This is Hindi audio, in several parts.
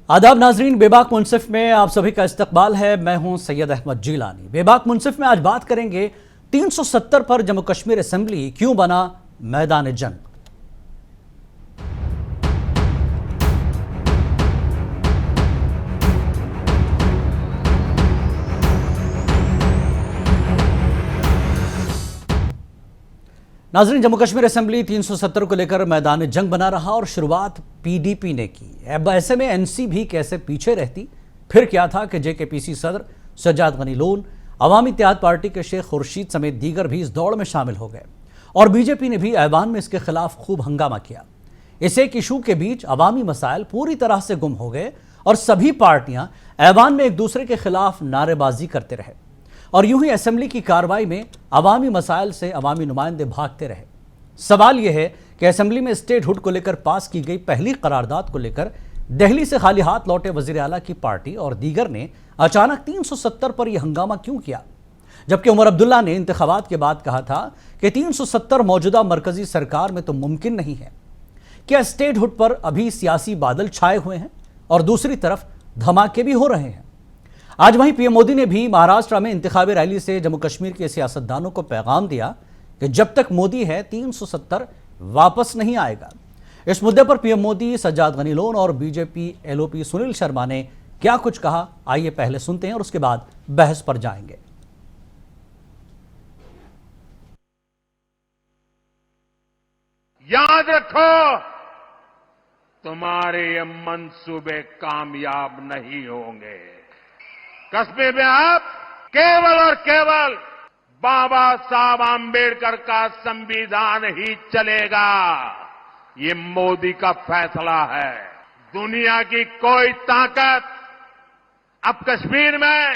आदाब नाजरीन, बेबाक मुनसिफ में आप सभी का इस्तकबाल है। मैं हूं सैयद अहमद जीलानी। बेबाक मुनसिफ में आज बात करेंगे 370 पर जम्मू कश्मीर असेंबली क्यों बना मैदान जंग। नाजरीन, जम्मू कश्मीर असेंबली 370 को लेकर मैदान जंग बना रहा और शुरुआत पीडीपी ने की। अब ऐसे में एनसी भी कैसे पीछे रहती। फिर क्या था कि जेकेपीसी सदर सज्जाद गनी लोन, अवामी इत्तेहाद पार्टी के शेख खुर्शीद समेत दीगर भी इस दौड़ में शामिल हो गए और बीजेपी ने भी ऐवान में इसके खिलाफ खूब हंगामा किया। इस एक इशू के बीच अवामी मसाइल पूरी तरह से गुम हो गए और सभी पार्टियां ऐवान में एक दूसरे के खिलाफ नारेबाजी करते रहे और यूं ही असेंबली की कार्रवाई में अवामी मसाइल से अवामी नुमाइंदे भागते रहे। सवाल यह है कि असेंबली में स्टेटहुड को लेकर पास की गई पहली करारदाद को लेकर दिल्ली से खाली हाथ लौटे वजीर आला की पार्टी और दीगर ने अचानक 370 पर यह हंगामा क्यों किया, जबकि उमर अब्दुल्ला ने इंतखाबात के बाद कहा था कि 370 मौजूदा मरकजी सरकार में तो मुमकिन नहीं है। क्या स्टेटहुड पर अभी सियासी बादल छाए हुए हैं और दूसरी तरफ धमाके भी हो रहे हैं। आज वहीं पीएम मोदी ने भी महाराष्ट्र में इंतखाबी रैली से जम्मू कश्मीर के सियासतदानों को पैगाम दिया कि जब तक मोदी है 370 वापस नहीं आएगा। इस मुद्दे पर पीएम मोदी, सज्जाद गनी लोन और बीजेपी एलओपी सुनील शर्मा ने क्या कुछ कहा, आइए पहले सुनते हैं और उसके बाद बहस पर जाएंगे। याद रखो, तुम्हारे ये मंसूबे कामयाब नहीं होंगे। कश्मीर में अब केवल और केवल बाबा साहब आम्बेडकर का संविधान ही चलेगा। ये मोदी का फैसला है। दुनिया की कोई ताकत अब कश्मीर में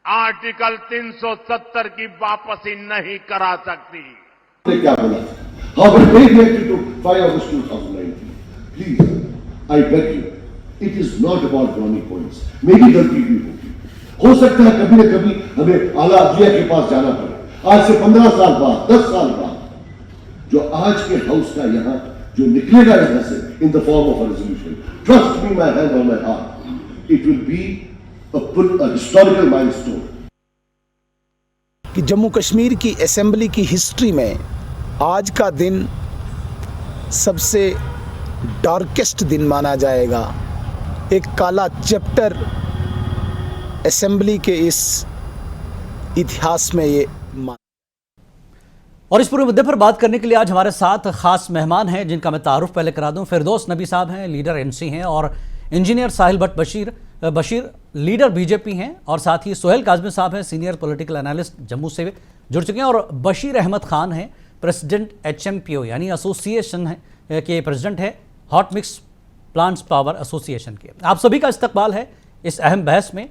आर्टिकल 370 की वापसी नहीं करा सकती। क्या बोला? How very reacted to 5 August 2019. Please, I beg you, it is not about brownie points. मेरी गलती भी होगी। हो सकता है कभी न कभी हमें आला अदलिया के पास जाना पड़े। आज से 15 साल बाद, 10 साल बाद जो आज के हाउस का यहाँ जो निकलेगा यहाँ से in the form of a resolution, trust me, my hand on my heart, it will be a historical milestone. कि जम्मू कश्मीर की असेंबली की हिस्ट्री में आज का दिन सबसे डार्केस्ट दिन माना जाएगा। एक काला चैप्टर असेंबली के इस इतिहास में ये और इस पूरे मुद्दे पर बात करने के लिए आज हमारे साथ खास मेहमान हैं जिनका मैं तारुफ पहले करा दूं। फिरदौस नबी साहब हैं, लीडर एनसी हैं, और इंजीनियर साहिल भट्ट बशीर लीडर बीजेपी हैं, और साथ ही सोहेल काजमी साहब हैं, सीनियर पॉलिटिकल एनालिस्ट जम्मू से जुड़ चुके हैं, और बशीर अहमद खान हैं, प्रेसिडेंट HMPO यानी एसोसिएशन है के प्रेसिडेंट है, hot mix plants power association के। आप सभी का इस्तकबाल है इस अहम बहस में।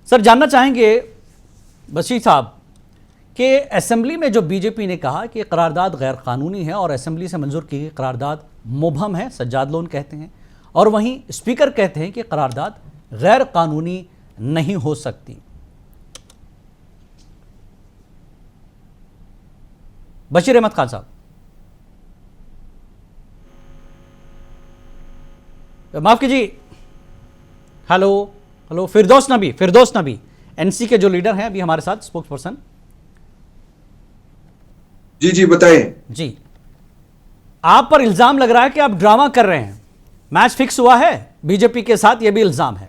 सर, जानना चाहेंगे बशीर साहब कि असेंबली में जो बीजेपी ने कहा कि करारदाद गैर कानूनी है और असेंबली से मंजूर की गई करारदाद मुबहम है, सज्जाद लोन कहते हैं, और वहीं स्पीकर कहते हैं कि करारदाद गैर कानूनी नहीं हो सकती। बशीर अहमद खान साहब, माफ कीजिए, हेलो, फिरदौस नबी एनसी के जो लीडर हैं अभी हमारे साथ, स्पोक्स पर्सन। जी बताएं। जी, आप पर इल्जाम लग रहा है कि आप ड्रामा कर रहे हैं। मैच फिक्स हुआ है बीजेपी के साथ, यह भी इल्जाम है,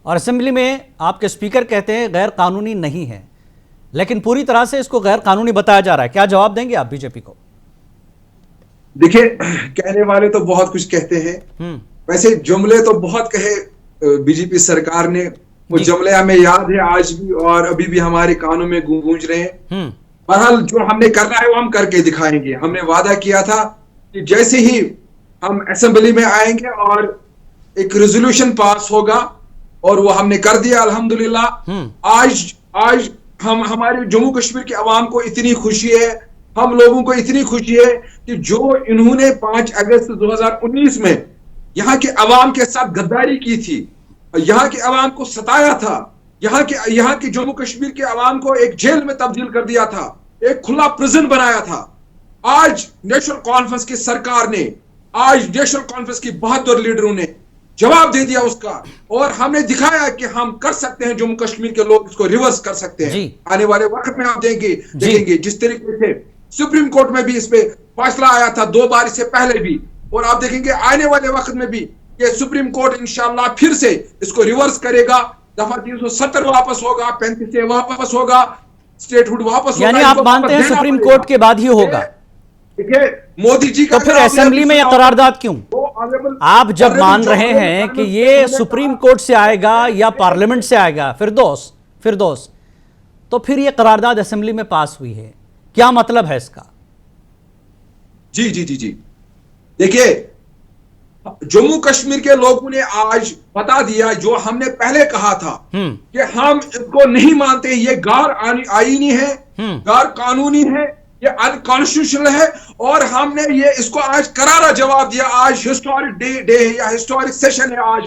और असेंबली में आपके स्पीकर कहते हैं गैर कानूनी नहीं है, लेकिन पूरी तरह से इसको गैर कानूनी बताया जा रहा है। क्या जवाब देंगे आप बीजेपी को? देखिए, कहने वाले तो बहुत कुछ कहते हैं, वैसे जुमले तो बहुत कहे बीजेपी सरकार ने। वो जुमले हमें याद है आज भी और अभी भी हमारे कानों में गूंज रहे हैं। बहरहाल जो हमने करना है वो हम करके दिखाएंगे। हमने वादा किया था कि जैसे ही हम असेंबली में आएंगे और एक रेजोल्यूशन पास होगा, और वो हमने कर दिया अल्हम्दुलिल्लाह। आज हम हमारे जम्मू कश्मीर के अवाम को इतनी खुशी है, हम लोगों को इतनी खुशी है कि जो इन्होंने 5 अगस्त 2019 में यहाँ के अवाम के साथ गद्दारी की थी, यहाँ के अवाम को सताया था, यहाँ के जम्मू कश्मीर के अवाम को एक जेल में तब्दील कर दिया था, एक खुला प्रिजन बनाया था। आज नेशनल कॉन्फ्रेंस की सरकार ने, आज नेशनल कॉन्फ्रेंस की बहादुर लीडरों ने जवाब दे दिया उसका, और हमने दिखाया कि हम कर सकते हैं, जम्मू कश्मीर के लोग इसको रिवर्स कर सकते हैं। आने वाले वक्त में आप देखेंगे जिस तरीके से सुप्रीम कोर्ट में भी इस पे फैसला आया था 2 बार इससे पहले भी, और आप देखेंगे आने वाले वक्त में भी ये सुप्रीम कोर्ट इंशाल्लाह फिर से इसको रिवर्स करेगा, दफा 370 वापस होगा, 35 से वापस होगा, स्टेटहुड वापस होगा। यानी आप मानते हैं सुप्रीम कोर्ट के बाद ही होगा? देखिए मोदी जी का, तो फिर असेंबली में यह करारदात क्यों? आप जब मान रहे हैं कि ये सुप्रीम कोर्ट से आएगा या पार्लियामेंट से आएगा, फिरदौस, तो फिर ये करारदाद असेंबली में पास हुई है, क्या मतलब है इसका? जी जी जी जी देखिए, जम्मू कश्मीर के लोगों ने आज बता दिया जो हमने पहले कहा था कि हम इसको नहीं मानते, ये गैर आईनी है, गैर कानूनी है, ये अनकॉन्स्टिट्यूशनल है, और हमने ये इसको आज करारा जवाब दिया। आज हिस्टोरिक डे है या हिस्टोरिक सेशन है आज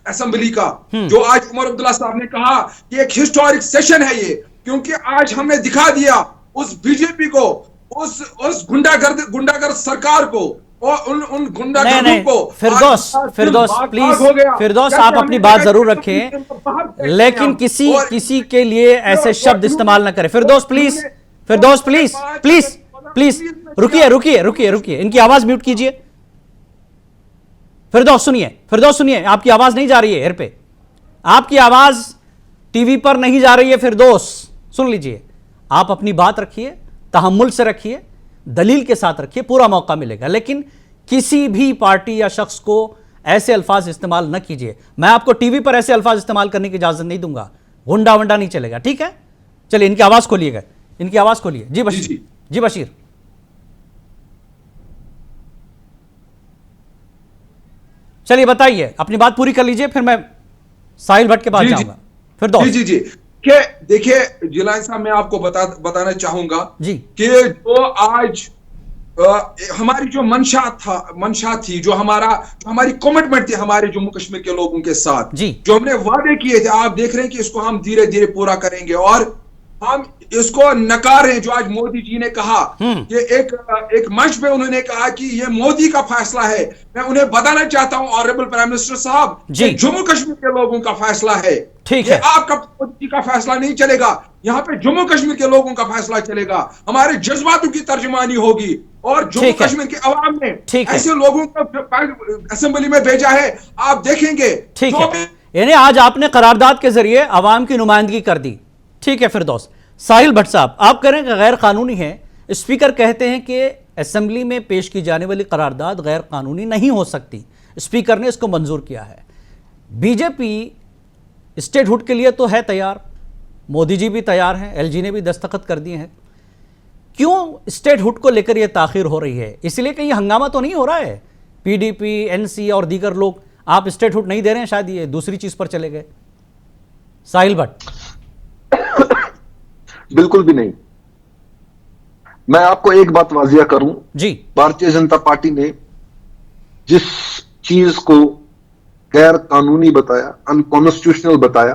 असेंबली का, जो आज उमर अब्दुल्ला साहब ने कहा कि एक हिस्टोरिक सेशन है ये, क्योंकि आज हमने दिखा दिया उस बीजेपी को, उस गुंडागर्द सरकार को और उन गुंडागर्दों को। फिरदौस आप अपनी बात जरूर रखें, लेकिन किसी के लिए ऐसे शब्द इस्तेमाल ना करें। फिरदौस प्लीज रुकिए, इनकी आवाज म्यूट कीजिए। फिरदौस सुनिए, आपकी आवाज नहीं जा रही है एयर पे, आपकी आवाज टीवी पर नहीं जा रही है। फिरदौस सुन लीजिए, आप अपनी बात रखिए, तहम्मुल से रखिए, दलील के साथ रखिए, पूरा मौका मिलेगा, लेकिन किसी भी पार्टी या शख्स को ऐसे अल्फाज इस्तेमाल न कीजिए। मैं आपको टीवी पर ऐसे अल्फाज इस्तेमाल करने की इजाजत नहीं दूंगा, गुंडा वंडा नहीं चलेगा, ठीक है? चलिए इनकी आवाज खोलिएगा, इनकी आवाज खोलिए। जी बशीर, चलिए बताइए, अपनी बात पूरी कर लीजिए, फिर मैं साहिल भट्ट के पास जाऊंगा। फिरदौस जी देखिए जिलानी साहब, मैं आपको बताना चाहूंगा जी कि जो आज हमारी जो मंशा थी, जो हमारी कमिटमेंट थी हमारे जम्मू कश्मीर के लोगों के साथ, जो हमने वादे किए थे, आप देख रहे हैं कि इसको हम धीरे धीरे पूरा करेंगे, और हम इसको नकार रहे हैं। जो आज मोदी जी ने कहा कि एक मंच पे उन्होंने कहा कि ये मोदी का फैसला है, मैं उन्हें बताना चाहता हूं ऑनरेबल प्राइम मिनिस्टर साहब, जम्मू कश्मीर के लोगों का फैसला है, ठीक है, आपका मोदी का फैसला नहीं चलेगा, यहाँ पे जम्मू कश्मीर के लोगों का फैसला चलेगा, हमारे जज्बातों की तर्जुमानी होगी, और जम्मू कश्मीर के अवाम ने ऐसे लोगों को असेंबली में भेजा है, आप देखेंगे। ठीक है, यानी आज आपने करारदाद के जरिए अवाम की नुमाइंदगी कर दी, ठीक है फिरदौस। साहिल भट्ट साहब, आप कह रहे हैं कि गैर कानूनी है, स्पीकर कहते हैं कि असेंबली में पेश की जाने वाली करारदाद गैर कानूनी नहीं हो सकती, स्पीकर ने इसको मंजूर किया है। बीजेपी स्टेटहुड के लिए तो है तैयार, मोदी जी भी तैयार हैं, एलजी ने भी दस्तखत कर दिए हैं, क्यों स्टेटहुड को लेकर यह ताखीर हो रही है? इसलिए कहीं हंगामा तो नहीं हो रहा है? पीडीपी, एनसी और दीगर लोग आप स्टेटहुड नहीं दे रहे हैं, शायद ये दूसरी चीज पर चले गए। साहिल भट्ट। बिल्कुल भी नहीं। मैं आपको एक बात वाजिया करूं जी, भारतीय जनता पार्टी ने जिस चीज को गैर कानूनी बताया, अनकॉन्स्टिट्यूशनल बताया,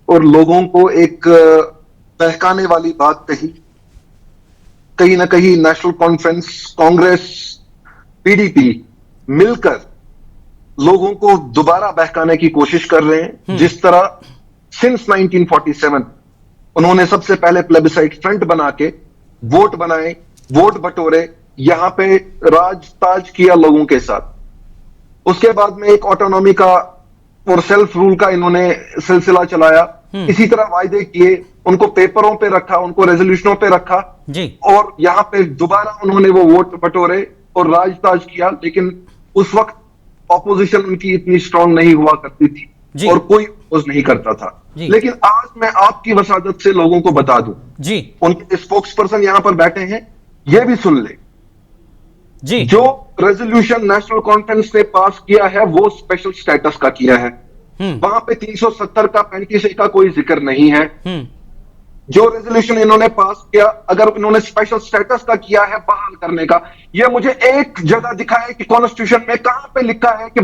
और लोगों को एक बहकाने वाली बात कही, कहीं ना कहीं नेशनल कॉन्फ्रेंस, कांग्रेस, पीडीपी मिलकर लोगों को दोबारा बहकाने की कोशिश कर रहे हैं। जिस तरह सिंस 1947 उन्होंने सबसे पहले प्लेबिसाइट फ्रंट बना के वोट बनाए, वोट बटोरे, यहां पे राज ताज किया लोगों के साथ। उसके बाद में एक ऑटोनॉमी का और सेल्फ रूल का इन्होंने सिलसिला चलाया, इसी तरह वायदे किए, उनको पेपरों पे रखा, उनको रेजोल्यूशनों पे रखा जी, और यहां पे दोबारा उन्होंने वो वोट बटोरे और राज ताज किया। लेकिन उस वक्त ऑपोजिशन उनकी इतनी स्ट्रांग नहीं हुआ करती थी और कोई अपोज नहीं करता था। लेकिन आज मैं आपकी वसादत से लोगों को बता दूं जी, उनके स्पोक्स पर्सन यहां पर बैठे हैं, ये भी सुन ले जी, जो रेजोल्यूशन नेशनल कॉन्फ्रेंस ने पास किया है वो स्पेशल स्टेटस का किया है। वहां पे 370 का 35A का कोई जिक्र नहीं है। जो रेजोल्यूशन इन्होंने पास किया, अगर इन्होंने स्पेशल स्टेटस का किया है बहाल करने का, ये मुझे एक जगह दिखा है कि कॉन्स्टिट्यूशन में कहां पे लिखा है कि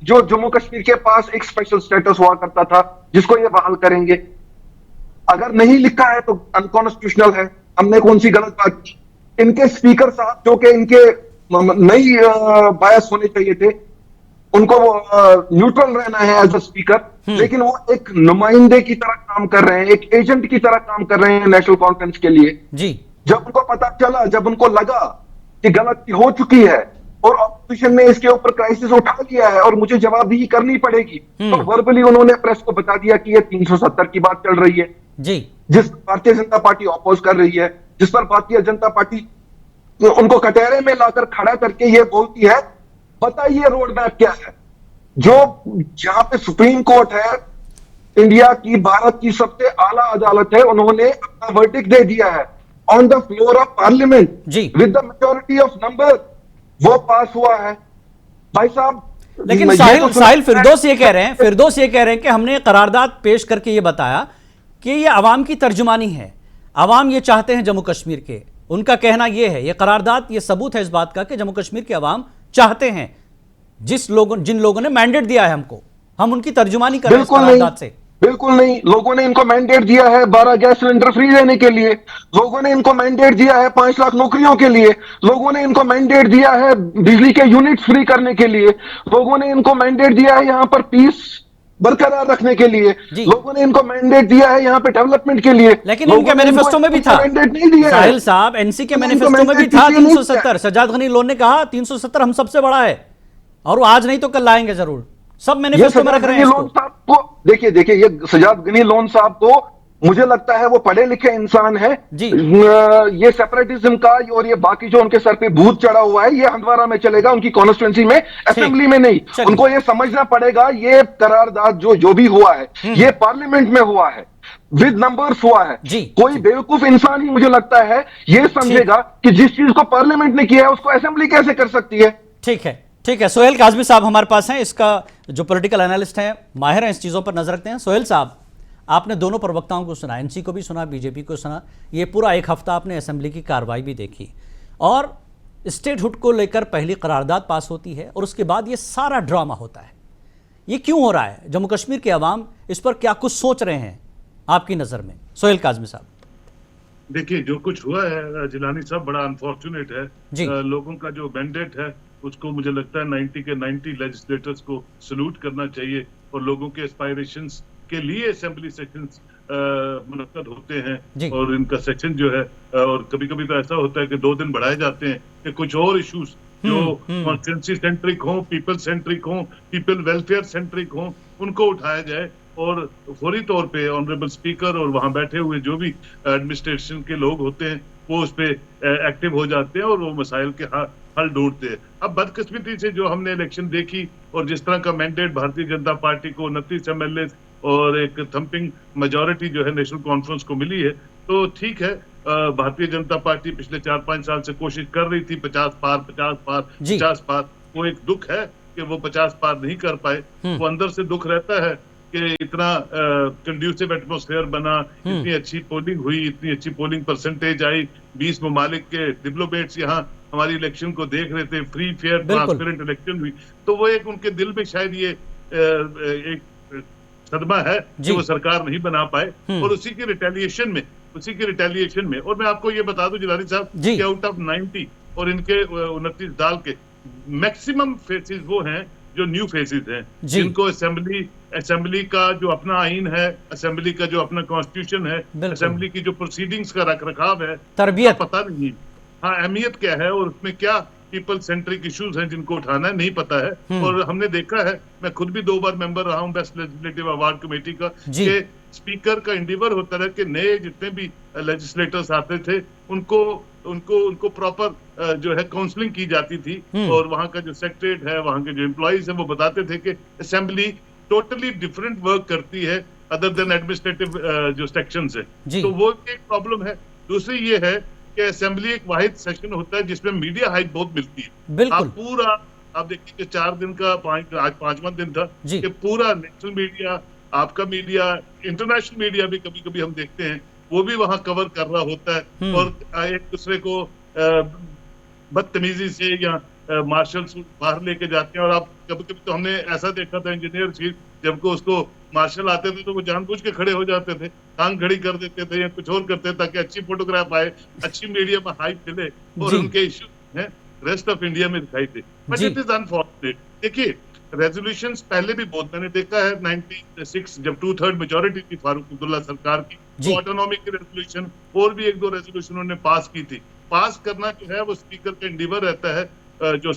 जो जम्मू कश्मीर के पास एक स्पेशल स्टेटस हुआ करता था जिसको ये बहाल करेंगे। अगर नहीं लिखा है तो अनकॉन्स्टिट्यूशनल है। हमने कौन सी गलत बात की? इनके स्पीकर साहब जो कि इनके नहीं बायस होने चाहिए थे, उनको न्यूट्रल रहना है एज अ स्पीकर, लेकिन वो एक नुमाइंदे की तरह काम कर रहे हैं, एक एजेंट की तरह काम कर रहे हैं नेशनल कॉन्फ्रेंस के लिए। जी। जब उनको पता चला, जब उनको लगा कि गलती हो चुकी है और ऑपोजिशन ने इसके ऊपर क्राइसिस उठा लिया है और मुझे जवाबदेही करनी पड़ेगी, तो वर्बली उन्होंने प्रेस को बता दिया कि ये 370 की बात चल रही है जी, जिस भारतीय जनता पार्टी अपोज कर रही है, जिस पर भारतीय जनता पार्टी उनको कटहरे में लाकर खड़ा करके ये बोलती है बताइए रोड मैप क्या है। जो जहां पे सुप्रीम कोर्ट है, इंडिया की, भारत की सबसे आला अदालत है, उन्होंने अपना वर्डिक्ट दे दिया है on the floor of parliament जी। With the majority of number, वो पास हुआ है भाई साहब। लेकिन साहिल फिरदौस ये कह रहे हैं कि हमने करारदाद पेश करके ये बताया कि ये अवाम की तर्जुमानी है, अवाम ये चाहते हैं जम्मू कश्मीर के। उनका कहना ये है, ये करारदाद ये सबूत है इस बात का कि जम्मू कश्मीर के अवाम चाहते हैं, जिन लोगों ने मैंडेट दिया है हमको, हम उनकी तर्जुमानी कर रहे हैं इस करारदाद से। बिल्कुल नहीं, लोगों ने इनको मैंडेट दिया है 12 गैस सिलेंडर फ्री देने के लिए, लोगों ने इनको मैंडेट दिया है 5 लाख नौकरियों के लिए, लोगों ने इनको मैंडेट दिया है बिजली के यूनिट्स फ्री करने के लिए, लोगों ने इनको मैंडेट दिया है यहां पर पीस बरकरार रखने के लिए, लोगों ने इनको मैंडेट दिया है यहां पे डेवलपमेट के लिए। लेकिन इनके मैनिफेस्टो में भी था मैंडेट नहीं दिया साहिल साहब, एनसी के मैनिफेस्टो में भी था 370। सजाद गनी लोन ने कहा 370 हम सबसे बड़ा है और वो आज नहीं तो कल लाएंगे जरूर, सब मैनिफेस्टो में रख रहे हैं इसको। देखिए ये सजाद गनी लोन साहब को मुझे लगता है वो पढ़े लिखे इंसान है जी। ये सेपरेटिज्म का और ये बाकी जो उनके सर पे भूत चढ़ा हुआ है, ये हंदवाड़ा में चलेगा, उनकी कॉन्स्टिट्यूंसी में, असेंबली में नहीं। उनको ये समझना पड़ेगा ये करारदाद जो भी हुआ है ये पार्लियामेंट में हुआ है, विद नंबर्स हुआ है। कोई बेवकूफ इंसान ही मुझे लगता है ये समझेगा कि जिस चीज को पार्लियामेंट ने किया है उसको असेंबली कैसे कर सकती है। ठीक है, ठीक है। सोहेल काजमी साहब हमारे पास हैं, इसका जो पॉलिटिकल एनालिस्ट हैं, माहिर हैं, इस चीज़ों पर नजर रखते हैं। सोहेल साहब, आपने दोनों प्रवक्ताओं को सुना, एनसी को भी सुना, बीजेपी को सुना, ये पूरा एक हफ्ता आपने असेंबली की कार्रवाई भी देखी और स्टेटहुड को लेकर पहली करारदाद पास होती है और उसके बाद ये सारा ड्रामा होता है। ये क्यों हो रहा है? जम्मू कश्मीर के अवाम इस पर क्या कुछ सोच रहे हैं आपकी नज़र में? सोहेल काजमी साहब। देखिए, जो कुछ हुआ है जिलानी साहब, बड़ा अनफॉर्चुनेट है। लोगों का जो मैंडेट है उसको मुझे लगता है 90 के 90 लेजिस्लेटर्स को सल्यूट करना चाहिए और लोगों के एस्पायरेशंस के लिए असेंबली सेशंस मुनक्कद होते हैं और इनका सेक्शन जो है, और कभी कभी तो ऐसा होता है कि 2 दिन बढ़ाए जाते हैं कि कुछ और इश्यूज जो कॉन्स्टिट्यूंसी सेंट्रिक हो, पीपल सेंट्रिक हो, पीपल वेलफेयर सेंट्रिक हो, उनको उठाया जाए और फौरी तौर पे ऑनरेबल स्पीकर और वहां बैठे हुए जो भी एडमिनिस्ट्रेशन के लोग होते हैं वो उस पे एक्टिव हो जाते हैं और वो मसाइल के हल ढूंढते हैं। अब बदकिस्मती से जो हमने इलेक्शन देखी और जिस तरह का मैंडेट भारतीय जनता पार्टी को 29 MLA और एक थम्पिंग मेजॉरिटी जो है नेशनल कॉन्फ्रेंस को मिली है, तो ठीक है, भारतीय जनता पार्टी पिछले 4-5 साल से कोशिश कर रही थी 50 पार। वो एक दुख है कि वो 50 पार नहीं कर पाए। वो अंदर से दुख रहता है कि इतना कंड्यूसिव एटमॉस्फेयर बना, इतनी अच्छी पोलिंग हुई, इतनी अच्छी पोलिंग परसेंटेज आई, 20 ममालिक के डिप्लोमेट्स यहाँ हमारी इलेक्शन को देख रहे थे, फ्री फेयर ट्रांसपेरेंट इलेक्शन हुई, तो वो एक उनके दिल में शायद ये एक सदमा है कि वो सरकार नहीं बना पाए और उसी के रिटेलिएशन में और मैं आपको ये बता दूं जिलानी साहब कि आउट ऑफ 90 और इनके 29 डाल के मैक्सिमम फेसेस वो हैं जो न्यू फेसेस हैं, जिनको असेंबली का जो अपना आइन है, असेंबली का जो अपना कॉन्स्टिट्यूशन है, असेंबली की जो प्रोसीडिंग्स का रखरखाव है, तरबियत पता नहीं, हाँ अहमियत क्या है और उसमें क्या पीपल सेंट्रिक इश्यूज हैं जिनको उठाना है, नहीं पता है। और हमने देखा है, मैं खुद भी 2 बार मेंबर रहा हूं बेस्ट लेजिस्लेटिव अवार्ड कमेटी का, कि स्पीकर का इंडिवर होता है कि नए जितने भी लेजिस्लेटर्स आते थे उनको प्रॉपर जो है काउंसलिंग की जाती थी और वहां का जो सेक्रेटरीट है, वहां के जो एम्प्लॉइज हैं, वो बताते थे कि असेंबली टोटली डिफरेंट वर्क करती है अदर देन एडमिनिस्ट्रेटिव जो सेक्शंस है, तो वो एक प्रॉब्लम है। दूसरी ये है कि असेंबली एक वाहिद सेक्शन होता है जिसमें मीडिया हाइप बहुत मिलती है। आप देखिए कि 4 दिन का आज 5वां दिन था कि पूरा नेशनल मीडिया, आपका मीडिया, इंटरनेशनल मीडिया भी कभी कभी हम देखते हैं वो भी वहां कवर कर रहा होता है और एक दूसरे को बदतमीजी से या मार्शल्स बाहर लेके जाते हैं। और आप कभी कभी तो हमने ऐसा देखा था इंजीनियर चीफ जब को उसको मार्शल आते थे तो वो जानबूझ के खड़े हो जाते थे, टांग खड़ी कर देते थे या कुछ और करते ताकि अच्छी फोटोग्राफ आए, अच्छी मीडिया में हाइप मिले और उनके इश्यू हैं रेस्ट ऑफ इंडिया में दिखाई दे। But it is unfortunate. देखिए रेजोल्यूशंस पहले भी बहुत मैंने देखा है 96 जब 2/3 मेजोरिटी थी फारूक अब्दुल्ला सरकार की, तो ऑटोनॉमी की रेजोल्यूशन और भी 1-2 रेजोल्यूशन उन्होंने पास की थी। पास करना जो है वो स्पीकर का इंडिवर रहता है। जो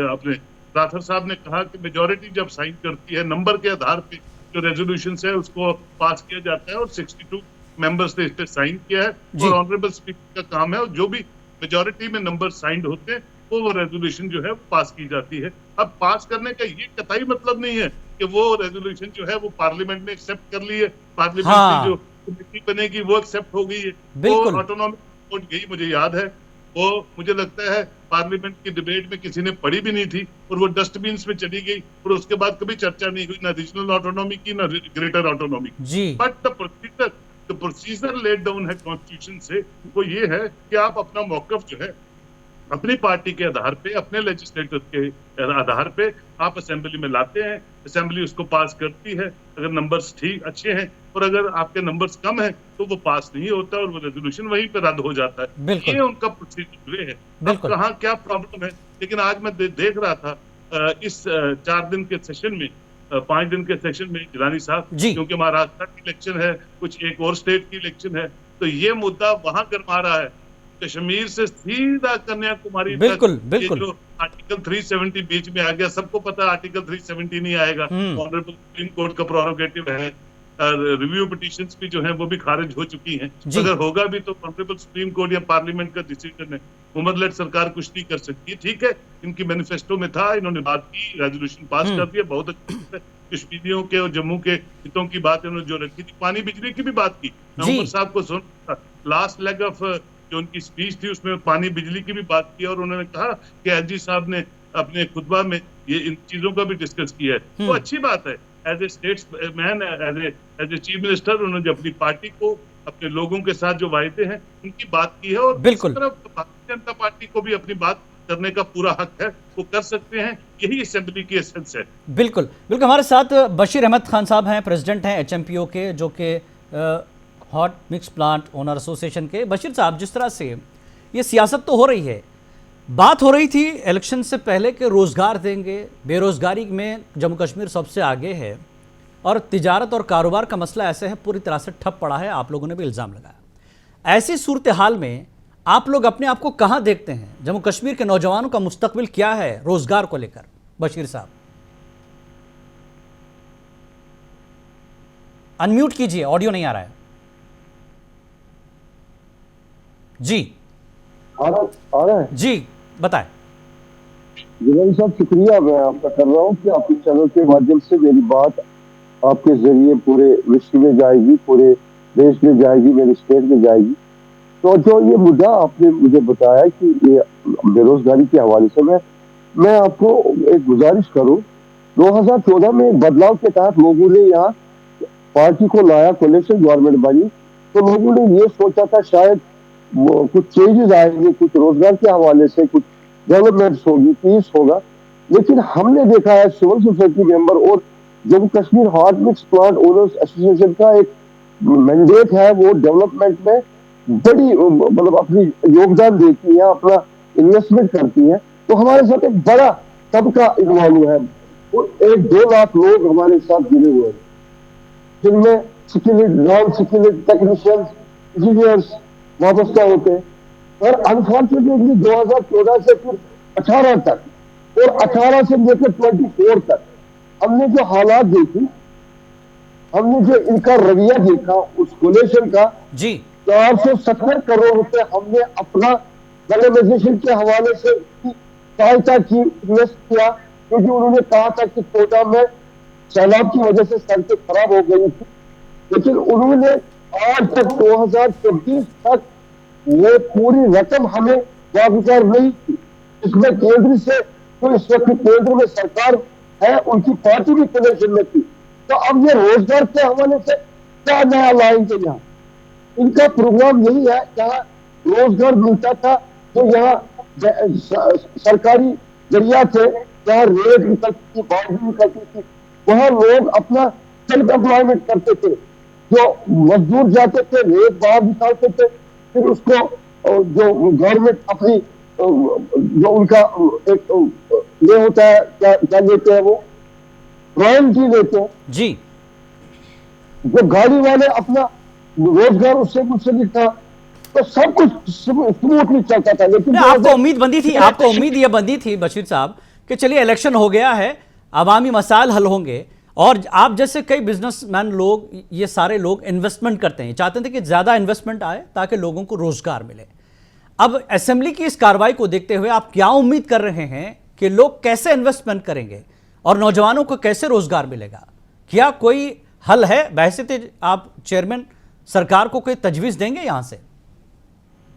अपने राठौर साहब ने कहा कि मेजोरिटी जब साइन करती है नंबर के आधार पे जो रेजोल्यूशन है उसको पास किया जाता है, और 62 मेंबर्स ने इस पे साइन किया है और ऑनरेबल स्पीकर का काम है, और जो भी मेजोरिटी में नंबर साइंड होते हैं वो रेजोल्यूशन जो है वो पास की जाती है। अब पास करने का ये कतई मतलब नहीं है कि वो रेजोल्यूशन जो है वो पार्लियामेंट ने एक्सेप्ट कर ली है, पार्लियामेंट की जो कमेटी बनेगी वो एक्सेप्ट हो गई है। वो ऑटोनॉमिक रिपोर्ट गई, मुझे याद है, वो मुझे लगता है पार्लियामेंट की डिबेट में किसी ने पढ़ी भी नहीं थी और वो डस्टबिन में चली गई, और उसके बाद कभी चर्चा नहीं हुई ना रीजनल ऑटोनॉमी की ना ग्रेटर ऑटोनॉमी की। But the procedure laid down है कॉन्स्टिट्यूशन से, वो ये है कि आप अपना मौकफ जो है अपनी पार्टी के आधार पे, अपने लेजिस्लेटर के आधार पे आप असेंबली में लाते हैं, असेंबली उसको पास करती है अगर नंबर्स ठीक अच्छे हैं, और अगर आपके नंबर्स कम हैं तो वो पास नहीं होता और वो रेजोल्यूशन वहीं पे रद्द हो जाता है। ये उनका प्रोसीजर है। अब कहाँ क्या प्रॉब्लम है, लेकिन आज मैं देख रहा था इस 4 दिन के सेशन में, 5 दिन के सेशन में जिलानी साहब, क्योंकि महाराष्ट्र की इलेक्शन है, कुछ एक और स्टेट की इलेक्शन है, तो ये मुद्दा वहां गरमा रहा है। कश्मीर से सीधा कन्याकुमारी बिल्कुल बिल्कुल जो आर्टिकल 370 बीच में आ गया, सबको पता है आर्टिकल 370 नहीं आएगा, ऑनरेबल सुप्रीम कोर्ट का प्रोरोगेटिव है। रिव्यू पिटीशंस भी जो है वो भी खारिज हो चुकी हैं, अगर होगा भी तो ऑनरेबल सुप्रीम कोर्ट या पार्लियामेंट का डिसीजन है, हुकूमत सरकार कुछ नहीं कर सकती। ठीक है, इनकी मैनिफेस्टो में था, इन्होंने बात की, रेजोल्यूशन पास कर दिया, बहुत अच्छा है। कश्मीरियों के और जम्मू के हितों की बात इन्होंने जो रखी थी, पानी बिजली की भी बात की, नवंबर साहब को सुन लास्ट लेग ऑफ जो उनकी स्पीच थी उसमें पानी बिजली की भी बात की, और उन्होंने कहा कि एलजी साहब ने अपने खुतबा में ये इन चीजों का भी डिस्कस किया है। तो अच्छी बात है, as a statesman, as a chief minister उन्होंने अपनी पार्टी को, अपने लोगों के साथ जो वायदे हैं उनकी बात की है, और बिल्कुल भारतीय जनता पार्टी को भी अपनी बात करने का पूरा हक है, वो कर सकते हैं, यही असेंबली की एसेंस है। बिल्कुल बिल्कुल। हमारे साथ बशीर अहमद खान साहब हैं, प्रेसिडेंट हैं HMPO के, जो कि hot mix plant owner association के। बशीर साहब, जिस तरह से ये सियासत तो हो रही है, बात हो रही थी इलेक्शन से पहले कि रोज़गार देंगे, बेरोज़गारी में जम्मू कश्मीर सबसे आगे है, और तिजारत और कारोबार का मसला ऐसे है पूरी तरह से ठप पड़ा है, आप लोगों ने भी इल्ज़ाम लगाया। ऐसी सूरत हाल में आप लोग अपने आप को कहाँ देखते हैं? जम्मू कश्मीर के नौजवानों का मुस्तकबिल क्या है रोज़गार को लेकर? बशीर साहब अनम्यूट कीजिए, ऑडियो नहीं आ रहा है जी। आ रहा है जी, बताएं। जिलानी साहब, शुक्रिया मैं आपका कर रहा हूँ कि आपके चैनल के माध्यम से मेरी बात आपके जरिए पूरे विश्व में जाएगी, पूरे देश में जाएगी, मेरे स्टेट में जाएगी। तो जो ये मुद्दा आपने मुझे बताया कि ये बेरोजगारी के हवाले से, मैं आपको एक गुजारिश करूँ। 2014 में बदलाव के तहत लोगों ने यहाँ पार्टी को लाया, कोलिशन गवर्नमेंट बनी, तो लोगों ने ये सोचा था शायद वो कुछ चेंजेस आएंगे, कुछ रोजगार के हवाले से कुछ डेवलपमेंट्स होगी, पीस होगा। लेकिन हमने देखा है सिविल सोसाइटी मेंबर और Jammu Kashmir hot mix plant owners association का एक मैंडेट है, वो डेवलपमेंट में बड़ी मतलब अपनी योगदान देती है, अपना इन्वेस्टमेंट करती है। तो हमारे साथ एक बड़ा तबका इन्वॉल्व है, और 1-2 लाख लोग हमारे साथ जुड़े हुए हैं, जिनमें skilled, non skilled technicians, engineers वाबस्ता होते हैं। और अनफॉर्चुनेटली 2014 से फिर 18 तक, और 18 से लेकर 24 तक हमने जो हालात देखी, हमने जो इनका रवैया देखा, उस कोलेशन का जी 470 करोड़ रुपए हमने अपना कॉलोनाइजेशन के हवाले से सहायता की, इन्वेस्ट किया, क्योंकि उन्होंने कहा था कि कोटा में सैलाब की वजह से सड़कें खराब हो गई थी, लेकिन उन्होंने आज तक 2024 तक वो पूरी रकम हमें वापस नहीं की। इसमें केंद्र से, तो इस वक्त केंद्र में सरकार है, उनकी पार्टी भी कनेक्शन में थी। तो अब ये रोजगार के हवाले से क्या नया लाएंगे? यहाँ इनका प्रोग्राम यही है, जहाँ रोजगार मिलता था, तो यहाँ सरकारी जरिया थे, जहाँ रेट निकलती थी, बाउंड्री निकलती थी, वहाँ लोग अपना सेल्फ एम्प्लॉयमेंट करते थे। जो मजदूर जाते थे, रेत बाहर निकालते थे, फिर उसको जो गवर्नमेंट अपनी जो उनका एक ये होता है, क्या लेते हैं वो रॉयल्टी लेते हैं जी, जो गाड़ी वाले अपना रोजगार उससे मुझसे लिखा, तो सब कुछ स्मूथली चलता था। लेकिन आपको उम्मीद बंदी थी, आपको उम्मीद यह बंदी थी बशीर साहब कि चलिए इलेक्शन हो गया है, अवामी मसाइल हल होंगे, और आप जैसे कई बिजनेसमैन लोग, ये सारे लोग इन्वेस्टमेंट करते हैं, चाहते थे कि ज्यादा इन्वेस्टमेंट आए ताकि लोगों को रोजगार मिले। अब असेंबली की इस कार्रवाई को देखते हुए आप क्या उम्मीद कर रहे हैं कि लोग कैसे इन्वेस्टमेंट करेंगे और नौजवानों को कैसे रोजगार मिलेगा? क्या कोई हल है? बहैसियत आप चेयरमैन सरकार को कोई तजवीज देंगे यहां से?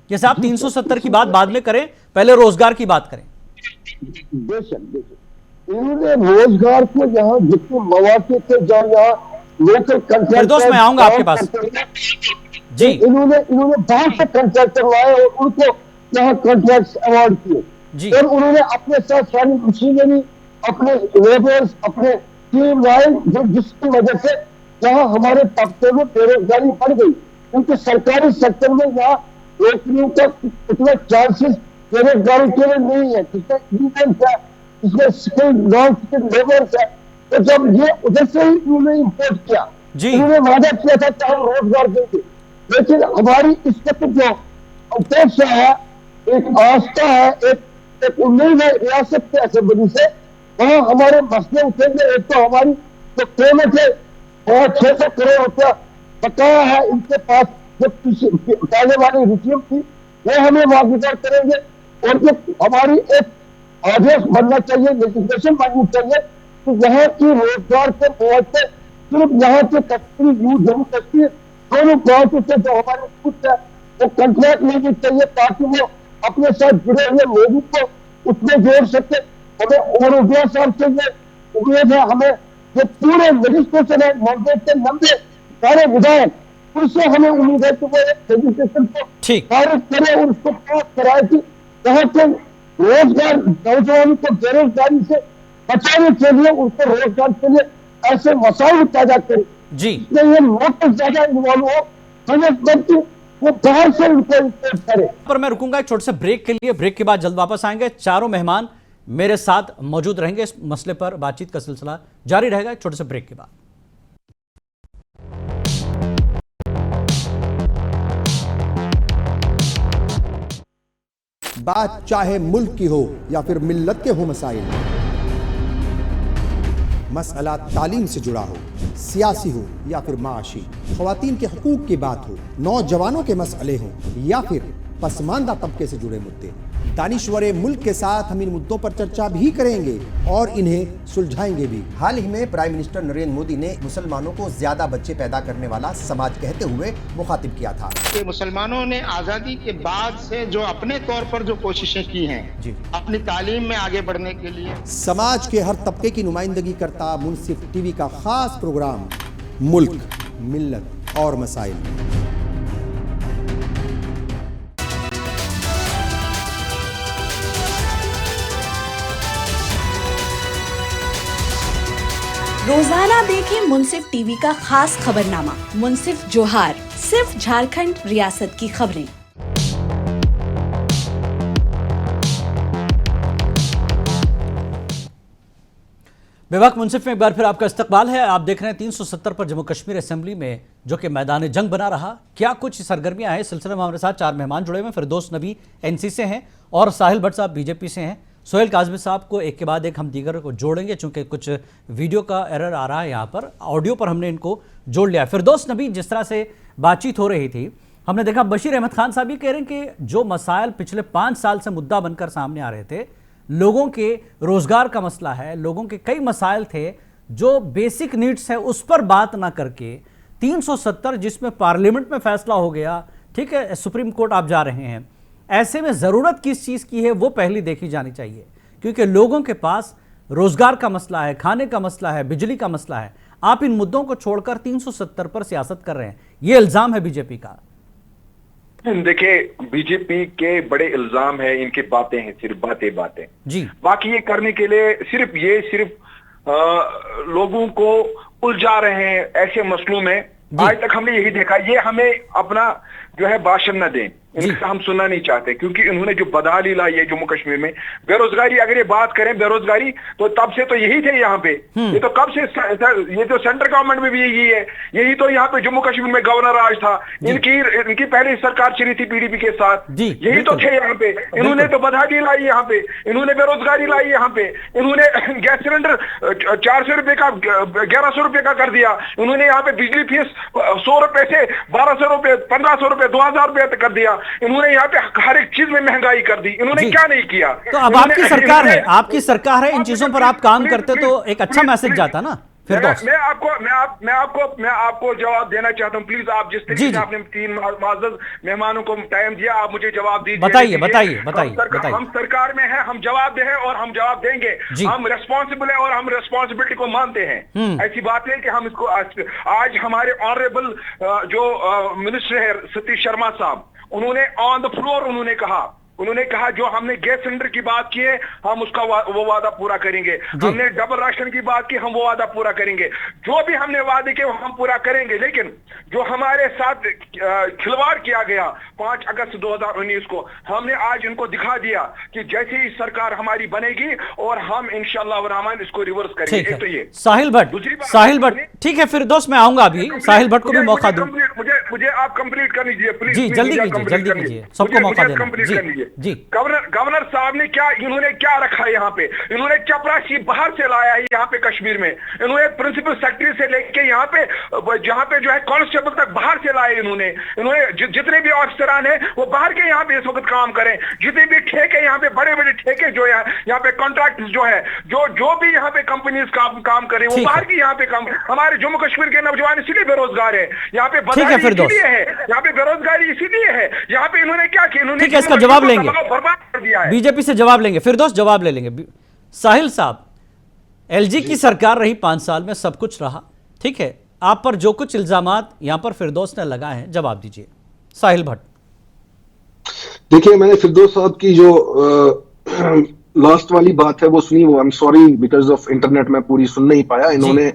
जैसे आप 370 की बात बाद में करें, पहले रोजगार की बात करें। बेशक इन्होंने रोजगार को यहाँ जितने मौके थे, जब यहाँ लोकल फिरदौस, मैं आऊंगा आपके पास जी। इन्होंने बहुत से कॉन्ट्रैक्टर लाए और उनको यहाँ कॉन्ट्रैक्ट अवार्ड किए, और उन्होंने अपने साथ सारी मशीनरी, अपने लेबर्स, अपने टीम लाए, जिसकी वजह से यहाँ हमारे तबके में बेरोजगारी बढ़ गई, क्योंकि सरकारी सेक्टर में यहाँ नौकरियों का उतना चांसेस बेरोजगारी के लिए नहीं है, इसमें स्किल्ड नॉन स्किल्ड लेबर्स है। तो जब ये उधर से ही उन्होंने इम्पोर्ट किया, उन्होंने वादा किया था कि हम रोजगार देंगे, लेकिन हमारी इस वक्त जो अपेक्षा है, एक आस्था है, एक उम्मीद है रियासत के असेंबली से, वहाँ हमारे मसले उठेंगे। एक तो हमारी जो पेमेंट है, 600 करोड़ रुपया बकाया है इनके पास, जो पहले वाली रिसीव थी, वो हमें वापस करेंगे। और जो हमारी एक आदेश बनना चाहिए, लेजिस्लेशन बननी चाहिए कि यहाँ की रोजगार के मुआवजे सिर्फ यहाँ के कश्मीरी यूथ, जम्मू कश्मीर दोनों प्रांतों से जो हमारे कुछ है वो कॉन्ट्रैक्ट लेनी चाहिए, ताकि वो अपने साथ जुड़े हुए लोगों को उसमें जोड़ सके। हमें उमर उजला साहब से ये उम्मीद है, हमें जो पूरे लेजिस्लेशन है, मौजूद के 90 सारे विधायक, उनसे हमें उम्मीद है कि वो लेजिस्लेशन को पारित करें और उसको पास कराए कि यहाँ के रोजगार, नौजवानों को बेरोजगारी से बचाने के लिए, उनको रोजगार के लिए ऐसे मसाइल पैदा करें जी, ये लोग ज्यादा इन्वॉल्व हो, वो बाहर से उनको इम्पोर्ट करे। पर मैं रुकूंगा एक छोटे से ब्रेक के लिए, ब्रेक के बाद जल्द वापस आएंगे। चारों मेहमान मेरे साथ मौजूद रहेंगे, इस मसले पर बातचीत का सिलसिला जारी रहेगा एक छोटे से ब्रेक के बाद। बात चाहे मुल्क की हो या फिर मिल्लत के हो मसाइल, मसला तालीम से जुड़ा हो, सियासी हो या फिर माशी, ख्वातीन के हकूक की बात हो, नौजवानों के मसले हो या फिर पसमानदा तबके से जुड़े मुद्दे, दानिश्वरे मुल्क के साथ हम इन मुद्दों पर चर्चा भी करेंगे और इन्हें सुलझाएंगे भी। हाल ही में प्राइम मिनिस्टर नरेंद्र मोदी ने मुसलमानों को ज्यादा बच्चे पैदा करने वाला समाज कहते हुए मुखातिब किया था कि मुसलमानों ने आज़ादी के बाद से जो अपने तौर पर जो कोशिशें की हैं अपनी तालीम में आगे बढ़ने के लिए, समाज के हर तबके की नुमाइंदगी करता मुनसिफ टीवी का खास प्रोग्राम मुल्क, मिल्लत और मसाइल। रोजाना देखें मुनसिफ टीवी का खास खबरनामा मुनसिफ जोहार, सिर्फ झारखंड रियासत की खबरें। बेबाक मुनसिफ में एक बार फिर आपका इस्तकबाल है। आप देख रहे हैं 370 पर जम्मू कश्मीर असेंबली में जो कि मैदान जंग बना रहा, क्या कुछ सरगर्मियां हैं, इस सिलसिले में हमारे साथ चार मेहमान जुड़े हुए हैं। फिरदौस नबी एनसी से हैं और साहिल भट्ट साहब बीजेपी से हैं। सोहेल काजमी साहब को एक के बाद एक हम दीगर को जोड़ेंगे, चूंकि कुछ वीडियो का एरर आ रहा है, यहाँ पर ऑडियो पर हमने इनको जोड़ लिया। फिरदौस नबी, जिस तरह से बातचीत हो रही थी, हमने देखा बशीर अहमद खान साहब ये कह रहे हैं कि जो मसाइल पिछले 5 साल से मुद्दा बनकर सामने आ रहे थे, लोगों के रोजगार का मसला है, लोगों के कई मसाइल थे जो बेसिक नीड्स है, उस पर बात ना करके 370 जिसमें पार्लियामेंट में फैसला हो गया, ठीक है, सुप्रीम कोर्ट आप जा रहे हैं, ऐसे में जरूरत किस चीज की है वो पहली देखी जानी चाहिए, क्योंकि लोगों के पास रोजगार का मसला है, खाने का मसला है, बिजली का मसला है। आप इन मुद्दों को छोड़कर 370 पर सियासत कर रहे हैं, ये इल्जाम है बीजेपी का। देखिए, बीजेपी के बड़े इल्जाम है, इनकी बातें हैं, सिर्फ बातें जी। बाकी ये करने के लिए सिर्फ लोगों को उलझा रहे हैं ऐसे मसलों में। आज तक हमने यही देखा, ये हमें अपना जो है भाषण न दें, इनका हम सुनना नहीं चाहते, क्योंकि इन्होंने जो बदहाली लाई है जम्मू कश्मीर में, बेरोजगारी, अगर ये बात करें बेरोजगारी, तो तब से तो यही थे यहाँ पे, ये तो कब से, ये तो सेंट्रल गवर्नमेंट में भी यही है, यही तो यहाँ पे जम्मू कश्मीर में गवर्नर राज था, इनकी पहले सरकार चली थी पीडीपी के साथ, यही तो थे यहाँ पे। इन्होंने तो बदहाली लाई यहाँ पे, इन्होंने बेरोजगारी लाई यहाँ पे, इन्होंने गैस सिलेंडर 400 रुपए का 1100 रुपए का कर दिया, इन्होंने यहाँ पे बिजली फीस 100 रुपए से 1200 रुपए, 1500 रुपए, 2000 रुपए तक कर दिया, इन्होंने यहाँ पे हर एक चीज में महंगाई कर दी, इन्होंने क्या नहीं किया। तो अब आपकी सरकार है, आपकी सरकार है, इन चीजों पर आप काम करते तो एक अच्छा मैसेज जाता ना। फिर मैं आपको जवाब देना चाहता हूँ, प्लीज। आप जिस तरीके से आपने 3 माज़ज़ मेहमानों को टाइम दिया, आप मुझे जवाब दीजिए। बताइए। हम सरकार में हैं, हम जवाब हैं और हम जवाब देंगे, हम रिस्पॉन्सिबल है और हम रिस्पॉन्सिबिलिटी को मानते हैं। ऐसी बात है कि हम इसको आज हमारे ऑनरेबल जो मिनिस्टर है सतीश शर्मा साहब, उन्होंने ऑन द फ्लोर उन्होंने कहा जो हमने गैस सिलेंडर की बात की है, हम उसका वो वादा पूरा करेंगे, हमने डबल राशन की बात की, हम वो वादा पूरा करेंगे, जो भी हमने वादे किए वो हम पूरा करेंगे। लेकिन जो हमारे साथ खिलवाड़ किया गया 5 अगस्त 2019 को, हमने आज इनको दिखा दिया कि जैसे ही सरकार हमारी बनेगी और हम इंशाअल्लाह रहमान इसको रिवर्स करेंगे। एक तो ये साहिल भट्ट, ठीक है, फिरदौस मैं आऊंगा अभी, साहिल भट्ट को भी मौका दूं। मुझे आप कंप्लीट कर लीजिए प्लीज। जी जल्दी कीजिए, सबको मौका देना। जी गवर्नर साहब ने इन्होंने क्या रखा है यहाँ पे, इन्होंने चपरासी बाहर से लाया है यहाँ पे कश्मीर में, इन्होंने प्रिंसिपल सेक्रेटरी से लेके यहाँ पे जहाँ पे जो है कांस्टेबल तक बाहर से लाए, इन्होंने जितने भी ऑफिसरान है वो बाहर के यहाँ पे इस वक्त काम करें, जितने भी ठेके यहाँ पे बड़े बड़े ठेके जो है यहाँ पे कॉन्ट्रैक्ट जो है जो भी यहाँ पे कंपनीज काम करे वो बाहर की यहाँ पे काम। हमारे जम्मू कश्मीर के नौजवान इसीलिए बेरोजगार है, यहाँ पे इसीलिए है, यहाँ पे बेरोजगारी इसीलिए है, यहाँ पे इन्होंने क्या किया, इन्होंने इसका जवाब लेंगे, बर्बाद कर दिया है। बीजेपी से जवाब लेंगे, फिरदौस जवाब ले लेंगे। साहिल साहब, एलजी की सरकार रही 5 साल में, सब कुछ रहा, ठीक है, आप पर जो कुछ इल्जामात यहां पर फिरदौस ने लगाए हैं, जवाब दीजिए। साहिल भट्ट। देखिए, मैंने फिरदौस साहब की जो लास्ट वाली बात है वो सुनी, वो I am sorry because of internet में पूरी सुन नहीं पाया। इन्होंने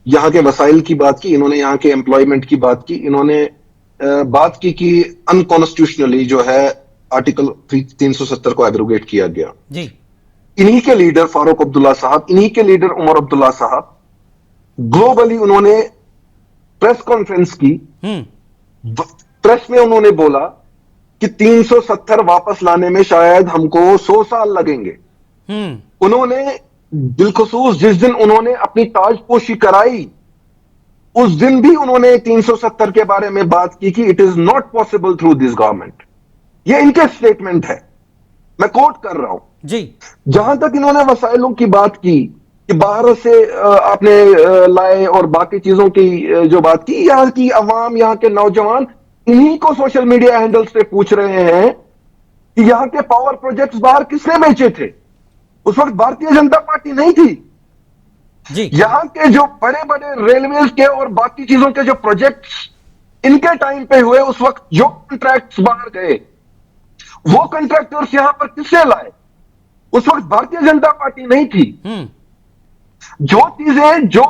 यहाँ के वसाइल की बात की, इन्होंने यहाँ के एम्प्लॉयमेंट की बात की, इन्होंने बात की कि अनकॉन्स्टिट्यूशनली जो है आर्टिकल 370 को एब्रोगेट किया गया। जी। इन्हीं के लीडर फारूक अब्दुल्ला साहब, इन्हीं के लीडर उमर अब्दुल्ला साहब, ग्लोबली उन्होंने प्रेस कॉन्फ्रेंस की, प्रेस में उन्होंने बोला कि 370 वापस लाने में शायद हमको 100 साल लगेंगे। उन्होंने बिलखुसूस जिस दिन उन्होंने अपनी ताजपोशी कराई, उस दिन भी उन्होंने 370 के बारे में बात की कि it is not possible through this government. ये इनके स्टेटमेंट है, मैं कोट कर रहा हूं। जी। जहां तक इन्होंने वसाइलों की बात की कि बाहर से आपने लाए और बाकी चीजों की जो बात की, यहाँ की अवाम, यहाँ के नौजवान इन्हीं को सोशल मीडिया हैंडल्स पे पूछ रहे हैं कि यहाँ के पावर प्रोजेक्ट्स बाहर किसने बेचे थे। उस वक्त भारतीय जनता पार्टी नहीं थी। जी। यहाँ के जो बड़े बड़े रेलवेज के और बाकी चीजों के जो प्रोजेक्ट्स इनके टाइम पे हुए, उस वक्त जो कॉन्ट्रैक्ट्स बाहर गए, वो कॉन्ट्रैक्टर्स यहां पर किससे लाए? उस वक्त भारतीय जनता पार्टी नहीं थी। जो चीजें, जो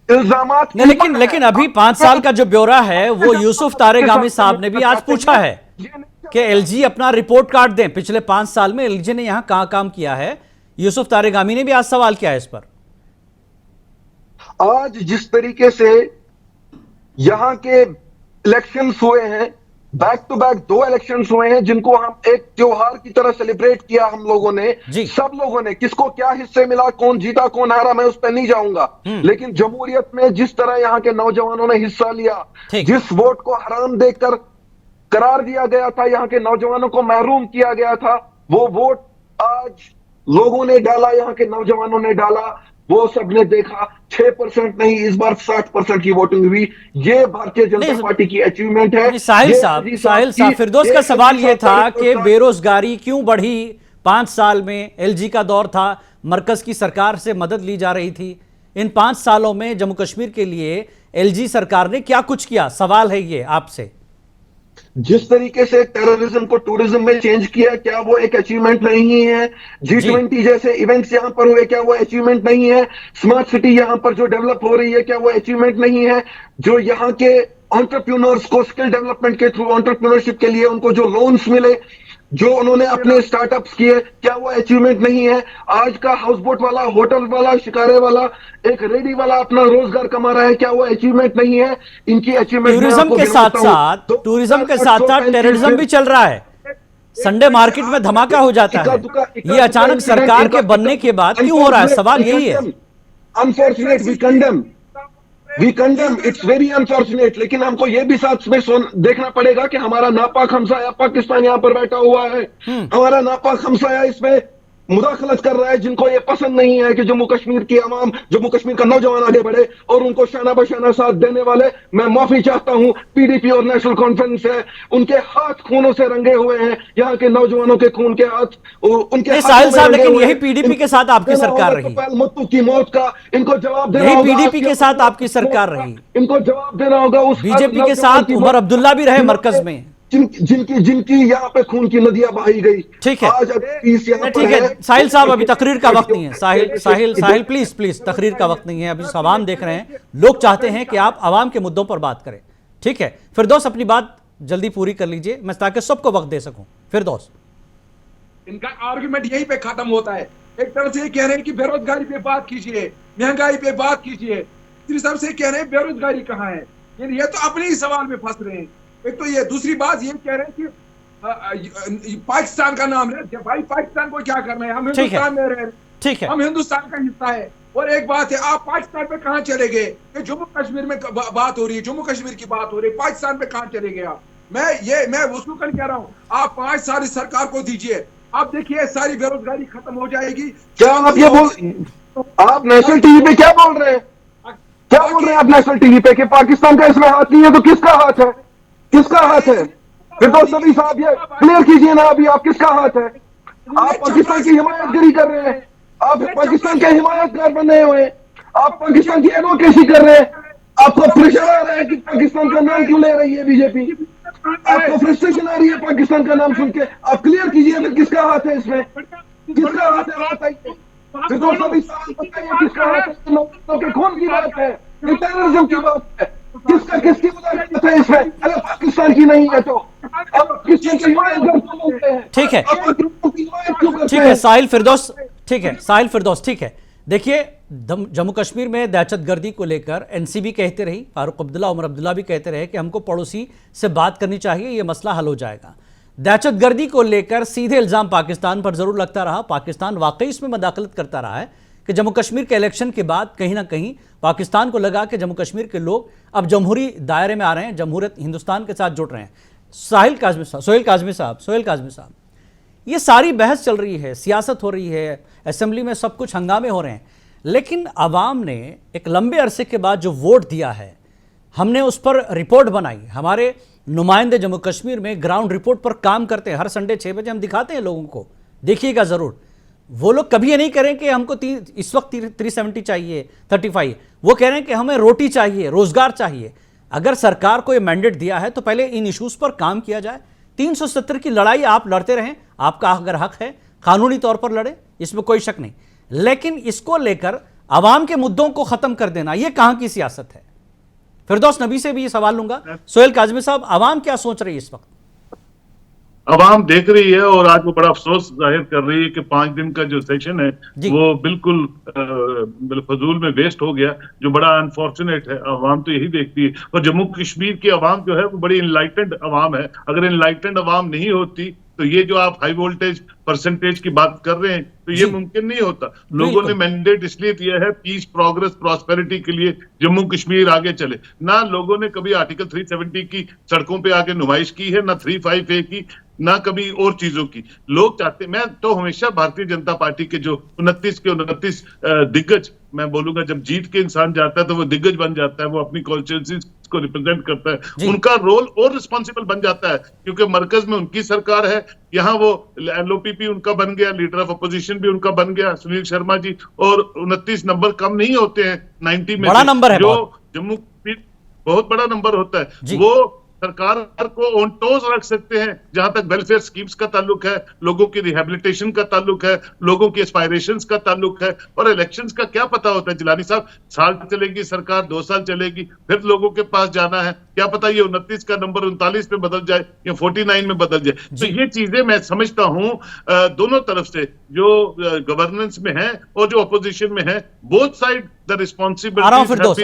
इल्जामात, लेकिन अभी 5 साल का जो ब्यौरा है वो यूसुफ तारेगामी साहब ने भी आज पूछा है कि एलजी अपना रिपोर्ट कार्ड दें, पिछले 5 साल में एलजी ने यहां कहां काम किया है। यूसुफ तारेगामी ने भी आज सवाल किया है इस पर। आज जिस तरीके से यहां के इलेक्शंस हुए हैं, बैक टू बैक 2 इलेक्शंस हुए हैं, जिनको हम एक त्योहार की तरह सेलिब्रेट किया हम लोगों ने, सब लोगों ने, किसको क्या हिस्से मिला, कौन जीता कौन हारा, मैं उस पर नहीं जाऊंगा, लेकिन जमहूरियत में जिस तरह यहाँ के नौजवानों ने हिस्सा लिया, जिस वोट को हराम देकर करार दिया गया था, यहाँ के नौजवानों को महरूम किया गया था, वो वोट आज लोगों ने डाला, यहाँ के नौजवानों ने डाला, वो सबने देखा। 6% नहीं, इस बार 60% की वोटिंग हुई। ये भारतीय जनता पार्टी की अचीवमेंट है। साहिल साहब, फिरदौस का सवाल ये था कि बेरोजगारी क्यों बढ़ी? 5 साल में एलजी का दौर था, मरकज की सरकार से मदद ली जा रही थी। इन 5 सालों में जम्मू कश्मीर के लिए एलजी सरकार ने क्या कुछ किया? सवाल है ये आपसे। जिस तरीके से टेररिज्म को टूरिज्म में चेंज किया, क्या वो एक अचीवमेंट नहीं है? G20 जैसे इवेंट्स यहां पर हुए, क्या वो अचीवमेंट नहीं है? स्मार्ट सिटी यहां पर जो डेवलप हो रही है, क्या वो अचीवमेंट नहीं है? जो यहां के एंटरप्रेन्योर्स को स्किल डेवलपमेंट के थ्रू एंटरप्रेन्योरशिप के लिए उनको जो लोन्स मिले, जो उन्होंने अपने स्टार्टअप्स किए, क्या वो अचीवमेंट नहीं है? आज का हाउस बोट वाला, होटल वाला, शिकारे वाला, एक रेडी वाला अपना रोजगार कमा रहा है, क्या वो अचीवमेंट नहीं है? इनकी अचीवमेंट टूरिज्म के साथ साथ टेररिज्म भी चल रहा है। संडे मार्केट में धमाका हो जाता है। ये अचानक सरकार के बनने के बाद क्यों हो रहा है? सवाल यही है। Unfortunate, we condemn, it's very unfortunate. लेकिन हमको ये भी साथ में देखना पड़ेगा कि हमारा नापाक हमसाया पाकिस्तान यहाँ पर बैठा हुआ है। हमारा नापाक हमसाया इसमें मुदाखलत कर रहा है, जिनको ये पसंद नहीं है कि जम्मू कश्मीर की आवाम, जम्मू कश्मीर का नौजवान आगे बढ़े, और उनको शाना बशाना साथ देने वाले, मैं माफी चाहता हूं, पीडीपी और नेशनल कॉन्फ्रेंस है, उनके हाथ खूनों से रंगे हुए हैं, यहाँ के नौजवानों के खून के हाथ उनके साहिल साहब, लेकिन यही पीडीपी के साथ आपकी सरकार रही, मुत्तू की मौत का इनको जवाब देना होगा। पीडीपी के साथ आपकी सरकार रही, इनको जवाब देना होगा। उस बीजेपी के साथ उमर अब्दुल्ला भी रहे मरकज में, जिनकी यहाँ पे खून की नदियां बहाई गई। ठीक है, ठीक है साहिल साहब, अभी तकरीर का वक्त नहीं है। साहिल प्लीज तकरीर का वक्त नहीं है, अभी आवाम देख रहे हैं, लोग चाहते हैं कि आप आवाम के मुद्दों पर बात करें। ठीक है फिरदौस, अपनी बात जल्दी पूरी कर लीजिए, मैं ताकि सबको वक्त दे सकूं। फिरदौस, इनका आर्गुमेंट यही पे खत्म होता है। एक तरफ से कह रहे हैं कि बेरोजगारी पे बात कीजिए, महंगाई पे बात कीजिए, दूसरी तरफ से कह रहे हैं बेरोजगारी कहाँ है। ये तो अपने ही सवाल में फंस रहे हैं। एक तो ये, दूसरी बात ये कह रहे हैं कि पाकिस्तान का नाम है। भाई पाकिस्तान को क्या करना है, हम हिंदुस्तान में रह रहे हैं, ठीक है, हम हिंदुस्तान का हिस्सा है। और एक बात है, आप पाकिस्तान पे कहाँ चले गए? जम्मू कश्मीर में बात हो रही है, जम्मू कश्मीर की बात हो रही है, पाकिस्तान पे कहाँ चले गए आप? मैं वसूकन कह रहा हूँ, आप 5 साल इस सरकार को दीजिए, आप देखिए सारी बेरोजगारी खत्म हो जाएगी। क्या आप ये आप नेशनल टीवी पे क्या बोल रहे हैं? क्या बोल रहे हैं आप नेशनल टीवी पे कि पाकिस्तान का इसमें हाथ नहीं है? तो किसका हाथ है? किसका हाथ है? फिर तो सभी साहब ये क्लियर कीजिए ना, अभी आप किसका हाथ है? आप पाकिस्तान की हिमायतगिरी कर रहे हैं, आप पाकिस्तान के हिमायतगार बने हुए हैं, आप पाकिस्तान की एडवोकेसी कर रहे हैं। आपको प्रेशर आ रहा है कि पाकिस्तान का नाम क्यों ले रही है बीजेपी? आपको फ्रस्ट्रेशन आ रही है पाकिस्तान का नाम सुन के? आप क्लियर कीजिए फिर किसका हाथ है इसमें? किसका हाथ है बताइए। फिर तो सभी साहब बताइए किसका हाथ है? लोगों के खून की बात है, टेररिज्म की बात है, किसकी मुदाखलत है इसमें? अगर पाकिस्तान की नहीं है तो अब किसी की हिमायत करते हैं। ठीक है साहिल फिरदौस, ठीक है साहिल फिरदौस, ठीक है। देखिए, जम्मू कश्मीर में दहशतगर्दी को लेकर एनसीबी कहते रही, फारूक अब्दुल्ला, उमर अब्दुल्ला भी कहते रहे कि हमको पड़ोसी से बात करनी चाहिए, ये मसला हल हो जाएगा। दहशतगर्दी को लेकर सीधे इल्जाम पाकिस्तान पर जरूर लगता रहा, पाकिस्तान वाकई इसमें मदाखलत करता रहा है कि जम्मू कश्मीर के इलेक्शन के बाद कहीं ना कहीं पाकिस्तान को लगा कि जम्मू कश्मीर के लोग अब जमहूरी दायरे में आ रहे हैं, जमहूरियत हिंदुस्तान के साथ जुड़ रहे हैं। सोहेल काजमी साहब, ये सारी बहस चल रही है, सियासत हो रही है, असेंबली में सब कुछ हंगामे हो रहे हैं, लेकिन आवाम ने एक लंबे अरसे के बाद जो वोट दिया है, हमने उस पर रिपोर्ट बनाई, हमारे नुमाइंदे जम्मू कश्मीर में ग्राउंड रिपोर्ट पर काम करते हैं, हर संडे 6 बजे हम दिखाते हैं लोगों को, देखिएगा ज़रूर। वो लोग कभी ये नहीं करें कि हमको इस वक्त 370 चाहिए, 35, वो कह रहे हैं कि हमें रोटी चाहिए, रोजगार चाहिए। अगर सरकार को ये मैंडेट दिया है तो पहले इन इश्यूज पर काम किया जाए। 370 की लड़ाई आप लड़ते रहें, आपका अगर हक है कानूनी तौर पर लड़े, इसमें कोई शक नहीं, लेकिन इसको लेकर आवाम के मुद्दों को खत्म कर देना, यह कहां की सियासत है? फिरदौस नबी से भी ये सवाल लूंगा। सोहेल काजमी साहब, आवाम क्या सोच रही है इस वक्त? आवाम देख रही है और आज वो बड़ा अफसोस जाहिर कर रही है कि 5 दिन का जो सेशन है वो बिल्कुल फजूल में वेस्ट हो गया, जो बड़ा अनफॉर्चुनेट है। आवाम तो यही देखती है, और जम्मू कश्मीर की आवाम जो है वो बड़ी इनलाइटेंड आवाम है। अगर इनलाइटेंड आवाम नहीं होती तो ये जो आप हाई वोल्टेज परसेंटेज की बात कर रहे हैं तो ये मुमकिन नहीं होता। लोगों ने मैंडेट इसलिए दिया है पीस, प्रोग्रेस, प्रॉस्पेरिटी के लिए जम्मू कश्मीर आगे चले। ना लोगों ने कभी आर्टिकल 370 की सड़कों पे आके नुमाइश की है, ना 355 की, ना कभी और चीजों की। लोग चाहते, मैं तो हमेशा भारतीय जनता पार्टी के जो 29 के 29 दिग्गज, मैं बोलूंगा जब जीत के इंसान जाता है तो वो दिग्गज बन जाता है, वो अपनी कॉन्स्टिट्यूंसी को रिप्रेजेंट करता है, उनका रोल और रिस्पॉन्सिबल बन जाता है, क्योंकि मरकज में उनकी सरकार है, यहाँ वो LOPP उनका बन गया, लीडर ऑफ अपोजिशन भी उनका बन गया सुनील शर्मा जी, और 29 नंबर कम नहीं होते हैं 90 में, बड़ा नंबर है, जो जम्मू कश्मीर बहुत बड़ा नंबर होता है। वो सरकार को ऑन टोज रख सकते हैं जहां तक वेलफेयर स्कीम्स का ताल्लुक है, लोगों की रिहेबिलिटेशन का ताल्लुक है, लोगों की एस्पायरेशंस का ताल्लुक है। और इलेक्शंस का क्या पता होता है जिलानी साहब, साल चलेगी सरकार, 2 साल चलेगी, फिर लोगों के पास जाना है, क्या पता ये 29 का नंबर 39 में बदल जाए या 49 में बदल जाए। तो ये चीजें मैं समझता हूं दोनों तरफ से, जो गवर्नेंस में है और जो अपोजिशन में है, both side the responsibility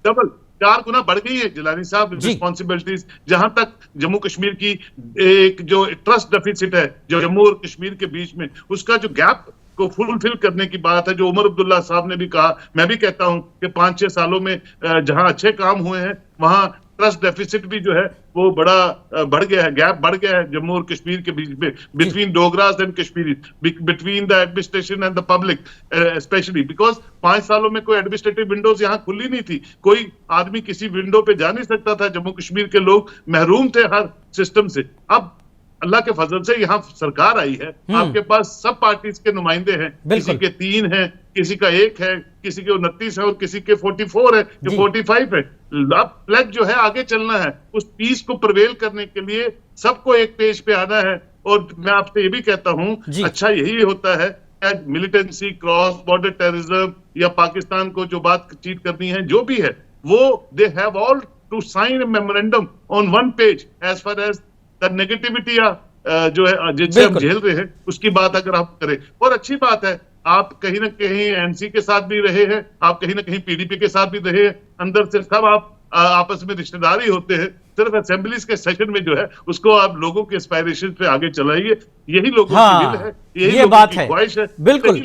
double 4 गुना बढ़ गई है जिलानी साहब रिस्पॉन्सिबिलिटीज। जहां तक जम्मू कश्मीर की एक जो ट्रस्ट डेफिसिट है जो जम्मू और कश्मीर के बीच में, उसका जो गैप को फुलफिल करने की बात है, जो उमर अब्दुल्ला साहब ने भी कहा, मैं भी कहता हूं कि 5-6 सालों में जहां अच्छे काम हुए हैं वहां ट्रस्ट डेफिसिट भी जो है वो बड़ा बढ़ गया है, गैप बढ़ गया है जम्मू और कश्मीर के बीच में, between Dogras and Kashmiri, between the administration and the public especially, because 5 सालों में कोई एडमिनिस्ट्रेटिव विंडोज यहाँ खुली नहीं थी, कोई आदमी किसी विंडो पे जा नहीं सकता था, जम्मू कश्मीर के लोग महरूम थे हर सिस्टम से। अब अल्लाह के फजल से यहाँ सरकार आई है, आपके पास सब पार्टीज के नुमाइंदे हैं, किसी के 3 हैं, किसी का 1 है, किसी के 29 है और किसी के 44 है, 45 है। अब प्लेज जो है आगे चलना है, उस पीस को प्रवेल करने के लिए सबको एक पेज पे आना है। और मैं आपसे ये भी कहता हूँ, अच्छा यही होता है मिलिटेंसी, क्रॉस बॉर्डर टेररिज्म या पाकिस्तान को जो बातचीत करनी है, जो भी है, वो they have all to sign a memorandum on 1 page as far as negativity जो है जिनसे हम झेल रहे हैं उसकी बात अगर आप करें। और अच्छी बात है, आप कहीं ना कहीं एनसी के साथ भी रहे हैं, आप कहीं ना कहीं पीडीपी के साथ भी रहे हैं, अंदर से सब आप आपस में रिश्तेदारी होते हैं। सिर्फ असेंबलीज के सेशन में जो है उसको आप लोगों के एस्पायरेशन पे आगे चलाइए, यही लोगों की दिल है, यही ये बात है, ख्वाहिश है। बिल्कुल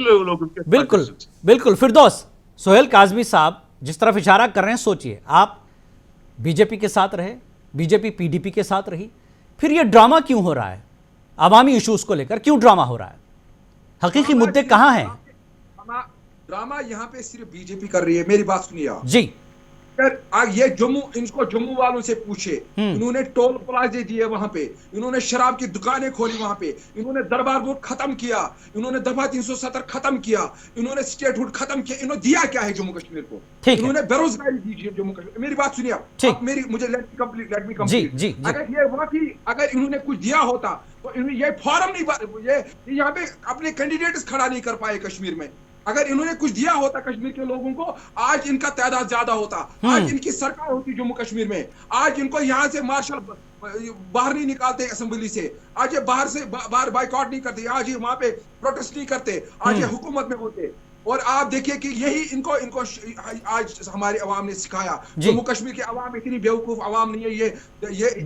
बिल्कुल बिल्कुल। फिरदौस, सोहेल काजमी साहब जिस तरफ इशारा कर रहे हैं, सोचिए आप बीजेपी के साथ रहे, बीजेपी पीडीपी के साथ रही, फिर ये ड्रामा क्यों हो रहा है? अवामी इश्यूज को लेकर क्यों ड्रामा हो रहा है? हकीकी मुद्दे कहां हैं? ड्रामा यहाँ पे सिर्फ बीजेपी कर रही है। मेरी बात सुनिए आप जी। ये इनको जम्मू वालों से पूछे, इन्होंने टोल प्लाजे दिए वहां पे, इन्होंने शराब की दुकानें खोली वहां पे, इन्होंने दरबार बोर्ड खत्म किया, इन्होंने दफा 370 खत्म किया, इन्होंने स्टेटहुड खत्म किया। इन्होंने दिया क्या है जम्मू कश्मीर को? इन्होंने बेरोजगारी दी जम्मू कश्मीर। मेरी बात सुनिए आप, मुझे लेट मी कंप्लीट। अगर ये वाकई अगर इन्होंने कुछ दिया होता तो ये फॉर्म नहीं, ये यहाँ पे अपने कैंडिडेट्स खड़ा नहीं कर पाए कश्मीर में। अगर इन्होंने कुछ दिया होता कश्मीर के लोगों को, आज इनका तादाद ज्यादा होता, आज इनकी सरकार होती जम्मू कश्मीर में, आज इनको यहाँ से मार्शल बाहर नहीं निकालते असेंबली से, आज ये बाहर बाइकआउट नहीं करते, आज ये वहां पे प्रोटेस्ट नहीं करते, आज ये हुकूमत में होते। और आप देखिए कि यही इनको आज हमारे अवाम ने सिखाया। जम्मू कश्मीर के अवाम इतनी बेवकूफ अवाम नहीं है, ये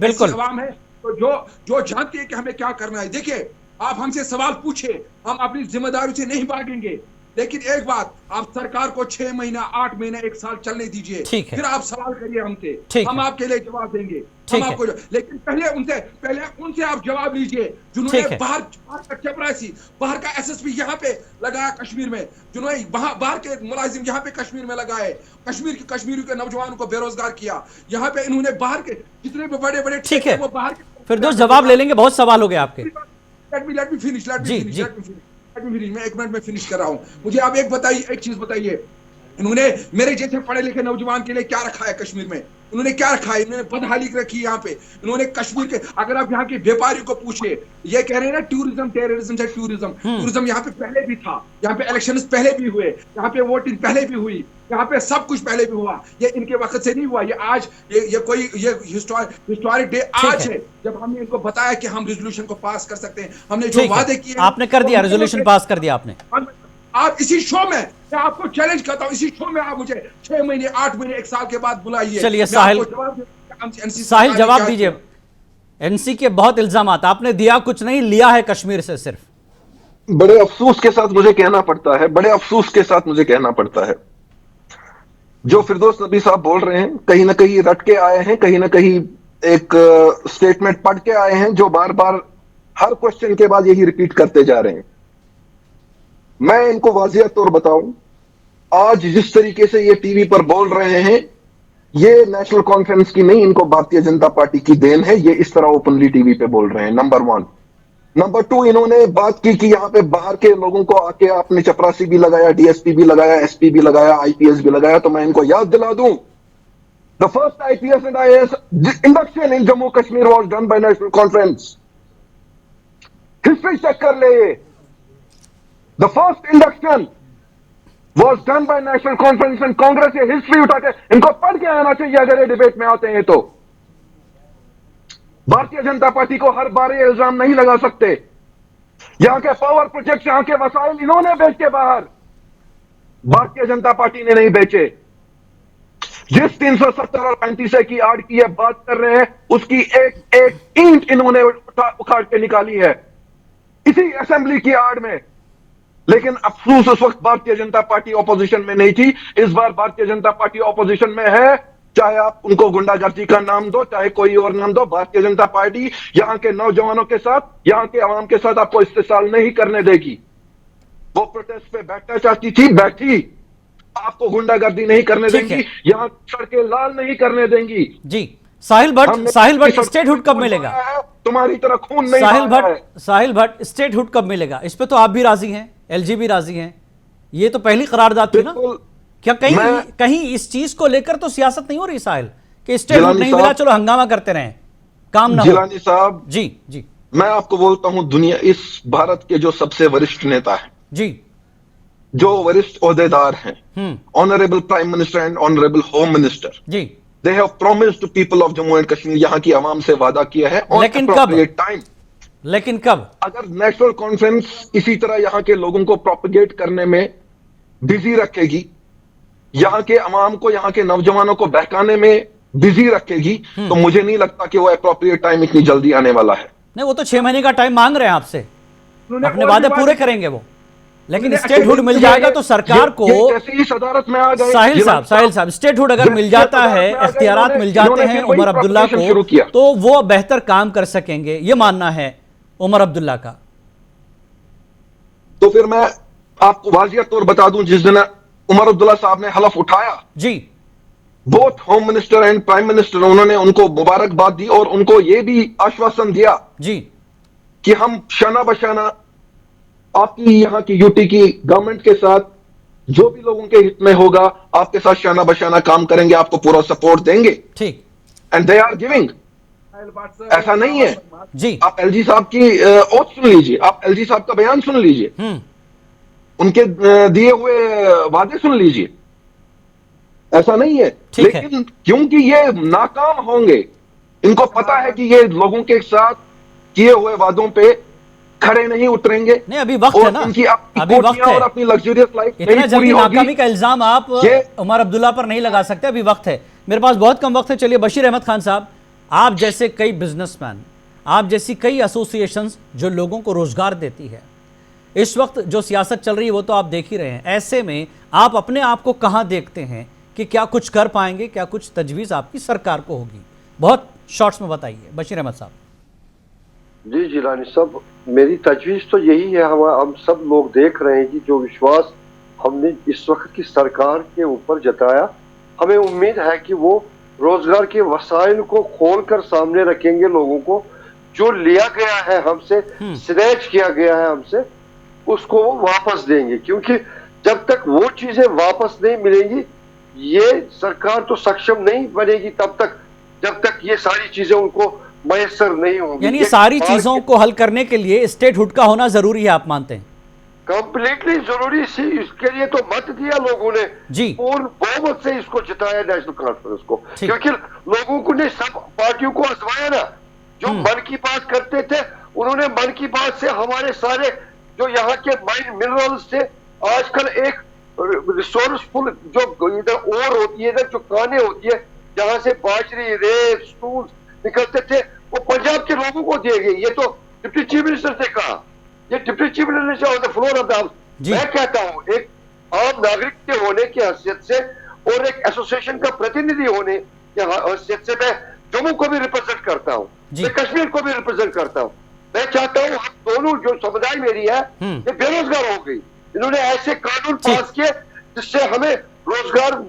ऐसी अवाम है तो जो जानती है कि हमें क्या करना है। देखिए, आप हमसे सवाल पूछे, हम अपनी जिम्मेदारी से नहीं भागेंगे, लेकिन एक बात, आप सरकार को 6 महीना, 8 महीना, 1 साल चलने दीजिए, फिर आप सवाल करिए हमसे, हम आपके लिए जवाब देंगे। हम आपको, लेकिन पहले उनसे आप जवाब लीजिए जिन्होंने बाहर का चपरासी, बाहर का एसएसपी यहाँ पे लगाया कश्मीर में, जिन्होंने बाहर के मुलाजिम यहाँ पे कश्मीर में लगाए, कश्मीरी के नौजवानों को बेरोजगार किया। यहाँ पे इन्होंने बाहर के जितने भी बड़े ठीक है, वो बाहर के। फिरदौस जवाब ले लेंगे, बहुत सवाल हो गए आपके। Let me finish. मैं 1 मिनट में फिनिश कर रहा हूं। मुझे आप एक चीज बताइए, इन्होंने मेरे जैसे पढ़े लिखे नौजवान के लिए क्या रखा है कश्मीर में? इन्होंने क्या रखा है? इन्होंने बदहाली रखी यहाँ पे। इन्होंने कश्मीर के, अगर आप यहाँ के व्यापारी को पूछे, ये कह रहे हैं ना टूरिज्म टेररिज्म से टूरिज्म यहाँ पे पहले भी था, यहाँ पे इलेक्शंस पहले भी हुए, यहाँ पे वोटिंग पहले भी हुई, यहाँ पे सब कुछ पहले भी हुआ। ये इनके वक्त से नहीं हुआ, ये आज ये हिस्टोरिक डे आज है जब हमने इनको बताया कि हम रेजोल्यूशन को पास कर सकते हैं। हमने जो वादे किए, आपने कर दिया, रेजोल्यूशन पास कर दिया आपने। आप इसी शो में, मैं आपको चैलेंज करता हूं, इसी शो में आप मुझे 6 महीने, 8 महीने, 1 साल के बाद बुलाइए। चलिए साहिल जवाब दीजिए। एनसी के बहुत इल्जामात, आपने दिया कुछ नहीं, लिया है कश्मीर से सिर्फ। बड़े अफसोस के साथ मुझे कहना पड़ता है, जो फिरदौस नबी साहब बोल रहे हैं, कहीं ना कहीं रट के आए हैं, कहीं ना कहीं एक स्टेटमेंट पढ़ के आए हैं जो बार बार हर क्वेश्चन के बाद यही रिपीट करते जा रहे हैं। मैं इनको वाजिया तौर बताऊं, आज जिस तरीके से ये टीवी पर बोल रहे हैं, ये नेशनल कॉन्फ्रेंस की नहीं, इनको भारतीय जनता पार्टी की देन है। ये इस तरह ओपनली टीवी पे बोल रहे हैं, नंबर 1। नंबर 2, इन्होंने बात की कि यहाँ पे बाहर के लोगों को आके आपने चपरासी भी लगाया, डीएसपी भी लगाया, एसपी भी लगाया, आईपीएस भी लगाया। तो मैं इनको याद दिला दूं, The first IPS and IAS induction in Jammu Kashmir was done by National Conference. History check kar le ye. The first induction was done by National Conference and Congress. ये history उठा के इनको पढ़ के आना चाहिए अगर ये डिबेट में आते हैं तो। भारतीय जनता पार्टी को हर बार ये इल्जाम नहीं लगा सकते। यहां के पावर प्रोजेक्ट, यहां के वसाइल इन्होंने बेच के बाहर, भारतीय जनता पार्टी ने नहीं बेचे। जिस 370 और 35 की आड़ की बात कर रहे हैं, उसकी एक एक ईंट इन्होंने उखाड़ के निकाली है इसी असेंबली की आड़ में। लेकिन अफसोस उस वक्त भारतीय जनता पार्टी ऑपोजिशन में नहीं थी। इस बार भारतीय जनता पार्टी ऑपोजिशन में है। चाहे आप उनको गुंडागर्दी का नाम दो, चाहे कोई और नाम दो, भारतीय जनता पार्टी यहां के नौजवानों के साथ, यहां के आवाम के साथ आपको इस्तेसाल नहीं करने देगी। वो प्रोटेस्ट पे बैठना चाहती थी, बैठी। आपको गुंडागर्दी नहीं करने देंगी, यहां सड़कें लाल नहीं करने देंगी। जी साहिल भट्ट स्टेटहुड कब मिलेगा? तुम्हारी तरह खून नहीं। साहिल भट्ट स्टेटहुड कब मिलेगा? इस पे तो आप भी राजी हैं, एलजी भी राजी हैं। ये तो पहली करारदाद थी ना। क्या कहीं इस चीज को लेकर तो सियासत नहीं हो रही साहिल कि स्टेटहुड नहीं मिला, चलो हंगामा करते रहे, काम ना हो? जिलानी साहब जी मैं आपको बोलता हूं, दुनिया इस भारत के जो सबसे वरिष्ठ नेता है जी, जो वरिष्ठ ओहदेदार हैं, honourable prime minister and honourable home minister ji, they have promised to people of Jammu and Kashmir, यहाँ की आवाम से वादा किया है। लेकिन कब? अगर नेशनल कॉन्फ्रेंस इसी तरह यहाँ के लोगों को प्रोपेगेट करने में बिजी रखेगी, यहाँ के अवाम को, यहाँ के नौजवानों को बहकाने में बिजी रखेगी, तो मुझे नहीं लगता कि वो एप्रोप्रिएट टाइम इतनी जल्दी आने वाला है। नहीं, वो तो 6 महीने का टाइम मांग रहे हैं आपसे, अपने वादे पूरे करेंगे वो। लेकिन स्टेटहुड मिल जाएगा तो सरकार को, सदारत में आ गए साहिल साहब स्टेटहुड अगर मिल जाता है, इख्तियारात मिल जाते हैं उमर अब्दुल्ला को, तो वो बेहतर काम कर सकेंगे, ये मानना है उमर अब्दुल्ला का। तो फिर मैं आपको वाजिया तौर बता दूं, जिस दिन उमर अब्दुल्ला साहब ने हलफ उठाया जी, both home minister and prime minister, उन्होंने उनको मुबारकबाद दी और उनको यह भी आश्वासन दिया जी कि हम शाना बशाना आपकी यहाँ की यूटी की गवर्नमेंट के साथ, जो भी लोगों के हित में होगा, आपके साथ शाना बशाना काम करेंगे, आपको पूरा सपोर्ट देंगे। ठीक। And they are giving. ऐसा नहीं है जी। आप एलजी साहब की ओथ सुन लीजिए, आप एलजी साहब का बयान सुन लीजिए, उनके दिए हुए वादे सुन लीजिए। ऐसा नहीं है, लेकिन क्योंकि ये नाकाम होंगे, इनको पता है कि ये लोगों के साथ किए हुए वादों पे खड़े नहीं उतरेंगे। नहीं, अभी वक्त है ना, अभी वक्त है, और अपनी लग्जरियस लाइफ इतना जल्दी नाकामी का इल्जाम आप उमर अब्दुल्ला पर नहीं लगा सकते, अभी वक्त है। मेरे पास बहुत कम वक्त है। चलिए बशीर अहमद खान साहब, आप जैसे कई बिजनेसमैन, आप जैसी कई एसोसिएशंस जो लोगों को रोजगार देती है, इस वक्त जो सियासत चल रही है वो तो आप देख ही रहे हैं, ऐसे में आप अपने आप को कहां देखते हैं कि क्या कुछ कर पाएंगे, क्या कुछ तजवीज़ आपकी सरकार को होगी? बहुत शॉर्ट्स में बताइए बशीर अहमद साहब। जी जिलानी साहब, मेरी तजवीज़ तो यही है, हम सब लोग देख रहे हैं कि जो विश्वास हमने इस वक्त की सरकार के ऊपर जताया, हमें उम्मीद है कि वो रोजगार के वसाइल को खोलकर सामने रखेंगे, लोगों को जो लिया गया है हमसे, स्नैच किया गया है हमसे, उसको वो वापस देंगे। क्योंकि जब तक वो चीजें वापस नहीं मिलेंगी, ये सरकार तो सक्षम नहीं बनेगी तब तक, जब तक ये सारी चीजें उनको मयसर नहीं होंगी। यानी सारी चीजों को हल करने के लिए स्टेटहुड का होना जरूरी है, आप मानते हैं? कंप्लीटली जरूरी सी, इसके लिए तो मत दिया लोगों ने जी, पूर्ण बहुमत से इसको जिताया नेशनल कॉन्फ्रेंस को, क्योंकि लोगों को ने सब पार्टियों को आजमाया ना। जो मन की बात करते थे, उन्होंने मन की बात से हमारे सारे जो यहाँ के माइन मिनरल्स थे, आजकल एक रिसोर्सफुल जो इधर ओर होती है, इधर जो काने होती है, जहां से बाजरी, रेत, स्टूल निकलते थे, वो पंजाब के लोगों को दिए गए। ये तो डिप्टी चीफ मिनिस्टर ने कहा, ये deputy chief minister on the floor of the house. मैं कहता हूँ, एक आम नागरिक के होने की हैसियत से और एक एसोसिएशन का प्रतिनिधि होने की हैसियत से मैं जम्मू को भी रिप्रेजेंट करता हूँ, मैं कश्मीर को भी रिप्रेजेंट करता हूँ। मैं चाहता हूँ हम दोनों, जो समुदाय मेरी है, ये बेरोजगार हो गई। इन्होंने ऐसे कानून पास किए जिससे हमें रोजगार,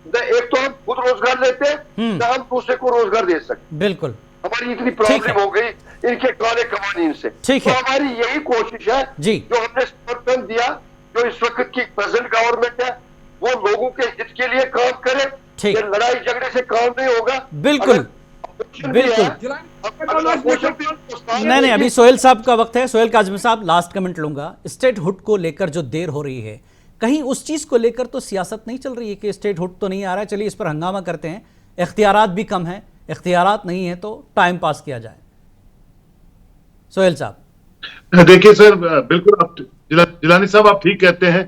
एक तो हम खुद रोजगार लेते हैं, तो हम दूसरे को रोजगार दे सकते। बिल्कुल, हमारी इतनी प्रॉब्लम हो गई इनके काले कवानीन से। तो हमारी यही कोशिश है जी, जो हमने समर्थन दिया, जो इस वक्त की प्रेजेंट गवर्नमेंट है, वो लोगों के हित के लिए काम करे, ये लड़ाई झगड़े से काम नहीं होगा। बिल्कुल बिल्कुल। नहीं, अभी सोहेल साहब का वक्त है। सोहेल काज़मी साहब, लास्ट कमेंट लूंगा। स्टेट हुड को लेकर जो देर हो रही है, कहीं उस चीज को लेकर तो सियासत नहीं चल रही है कि स्टेट हुड तो नहीं आ रहा है, चलिए इस पर हंगामा करते हैं, इख्तियारात भी कम है, इख्तियारात नहीं है तो टाइम पास किया जाए। सोहेल साहब। देखिए सर, बिल्कुल आप जिलानी साहब आप ठीक कहते हैं।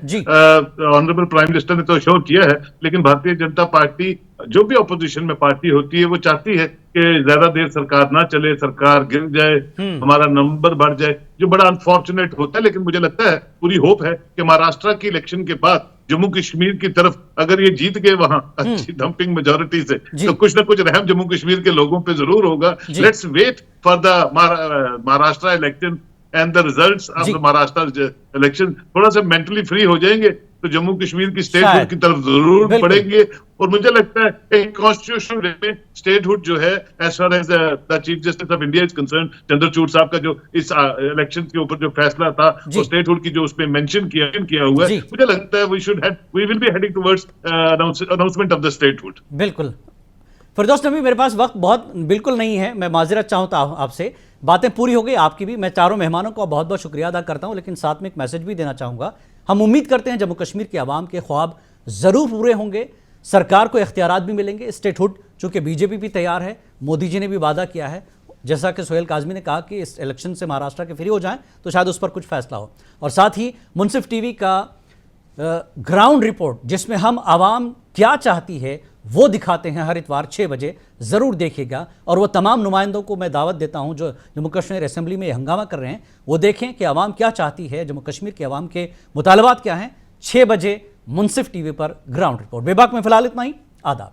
ऑनरेबल प्राइम मिनिस्टर ने तो शो किया है, लेकिन भारतीय जनता पार्टी जो भी ऑपोजिशन में पार्टी होती है वो चाहती है कि ज्यादा देर सरकार ना चले, सरकार गिर जाए, हमारा नंबर बढ़ जाए, जो बड़ा अनफॉर्चुनेट होता है। लेकिन मुझे लगता है, पूरी होप है कि महाराष्ट्र की इलेक्शन के बाद जम्मू कश्मीर की तरफ अगर ये जीत गए वहां अच्छी डंपिंग मेजोरिटी से, तो कुछ ना कुछ रहम जम्मू कश्मीर के लोगों पे जरूर होगा। Let's wait for the Maharashtra election and the results of the Maharashtra election. थोड़ा सा मेंटली फ्री हो जाएंगे तो जम्मू कश्मीर की स्टेटहुड की तरफ जरूर बढ़ेंगे। और मुझे लगता है एक कॉन्स्टिट्यूशनल वे में स्टेटहुड जो है, as far as the chief justice of India is concern, Chandrachud साहब का जो इस इलेक्शन के ऊपर जो फैसला था, वो स्टेटहुड की जो उसमें मेंशन किया हुआ है, मुझे लगता है we will be heading towards announcement of the statehood. बिल्कुल। फिरदौस नबी, मेरे पास वक्त बहुत बिल्कुल नहीं है, मैं माजरत चाहता हूं आपसे, बातें पूरी हो गई आपकी भी। मैं चारों मेहमानों का बहुत बहुत शुक्रिया अदा करता हूं, लेकिन साथ में एक मैसेज भी देना चाहूंगा। हम उम्मीद करते हैं जम्मू कश्मीर के अवाम के ख्वाब जरूर पूरे होंगे, सरकार को इख्तियारात भी मिलेंगे। स्टेटहुड चूंकि बीजेपी भी तैयार है, मोदी जी ने भी वादा किया है, जैसा कि सोहेल काज़मी ने कहा कि इस इलेक्शन से महाराष्ट्र के फ्री हो जाएं तो शायद उस पर कुछ फैसला हो। और साथ ही मुंसिफ टीवी का ग्राउंड रिपोर्ट, जिसमें हम आवाम क्या चाहती है वो दिखाते हैं, हर इतवार 6 बजे ज़रूर देखिएगा। और वो तमाम नुमाइंदों को मैं दावत देता हूं जो जम्मू कश्मीर असेंबली में हंगामा कर रहे हैं, वो देखें कि आवाम क्या चाहती है, जम्मू कश्मीर के आवाम के मुतालबात क्या हैं। 6 बजे मुंसिफ टीवी पर ग्राउंड रिपोर्ट। बेबाक में फिलहाल इतना ही। आदाब।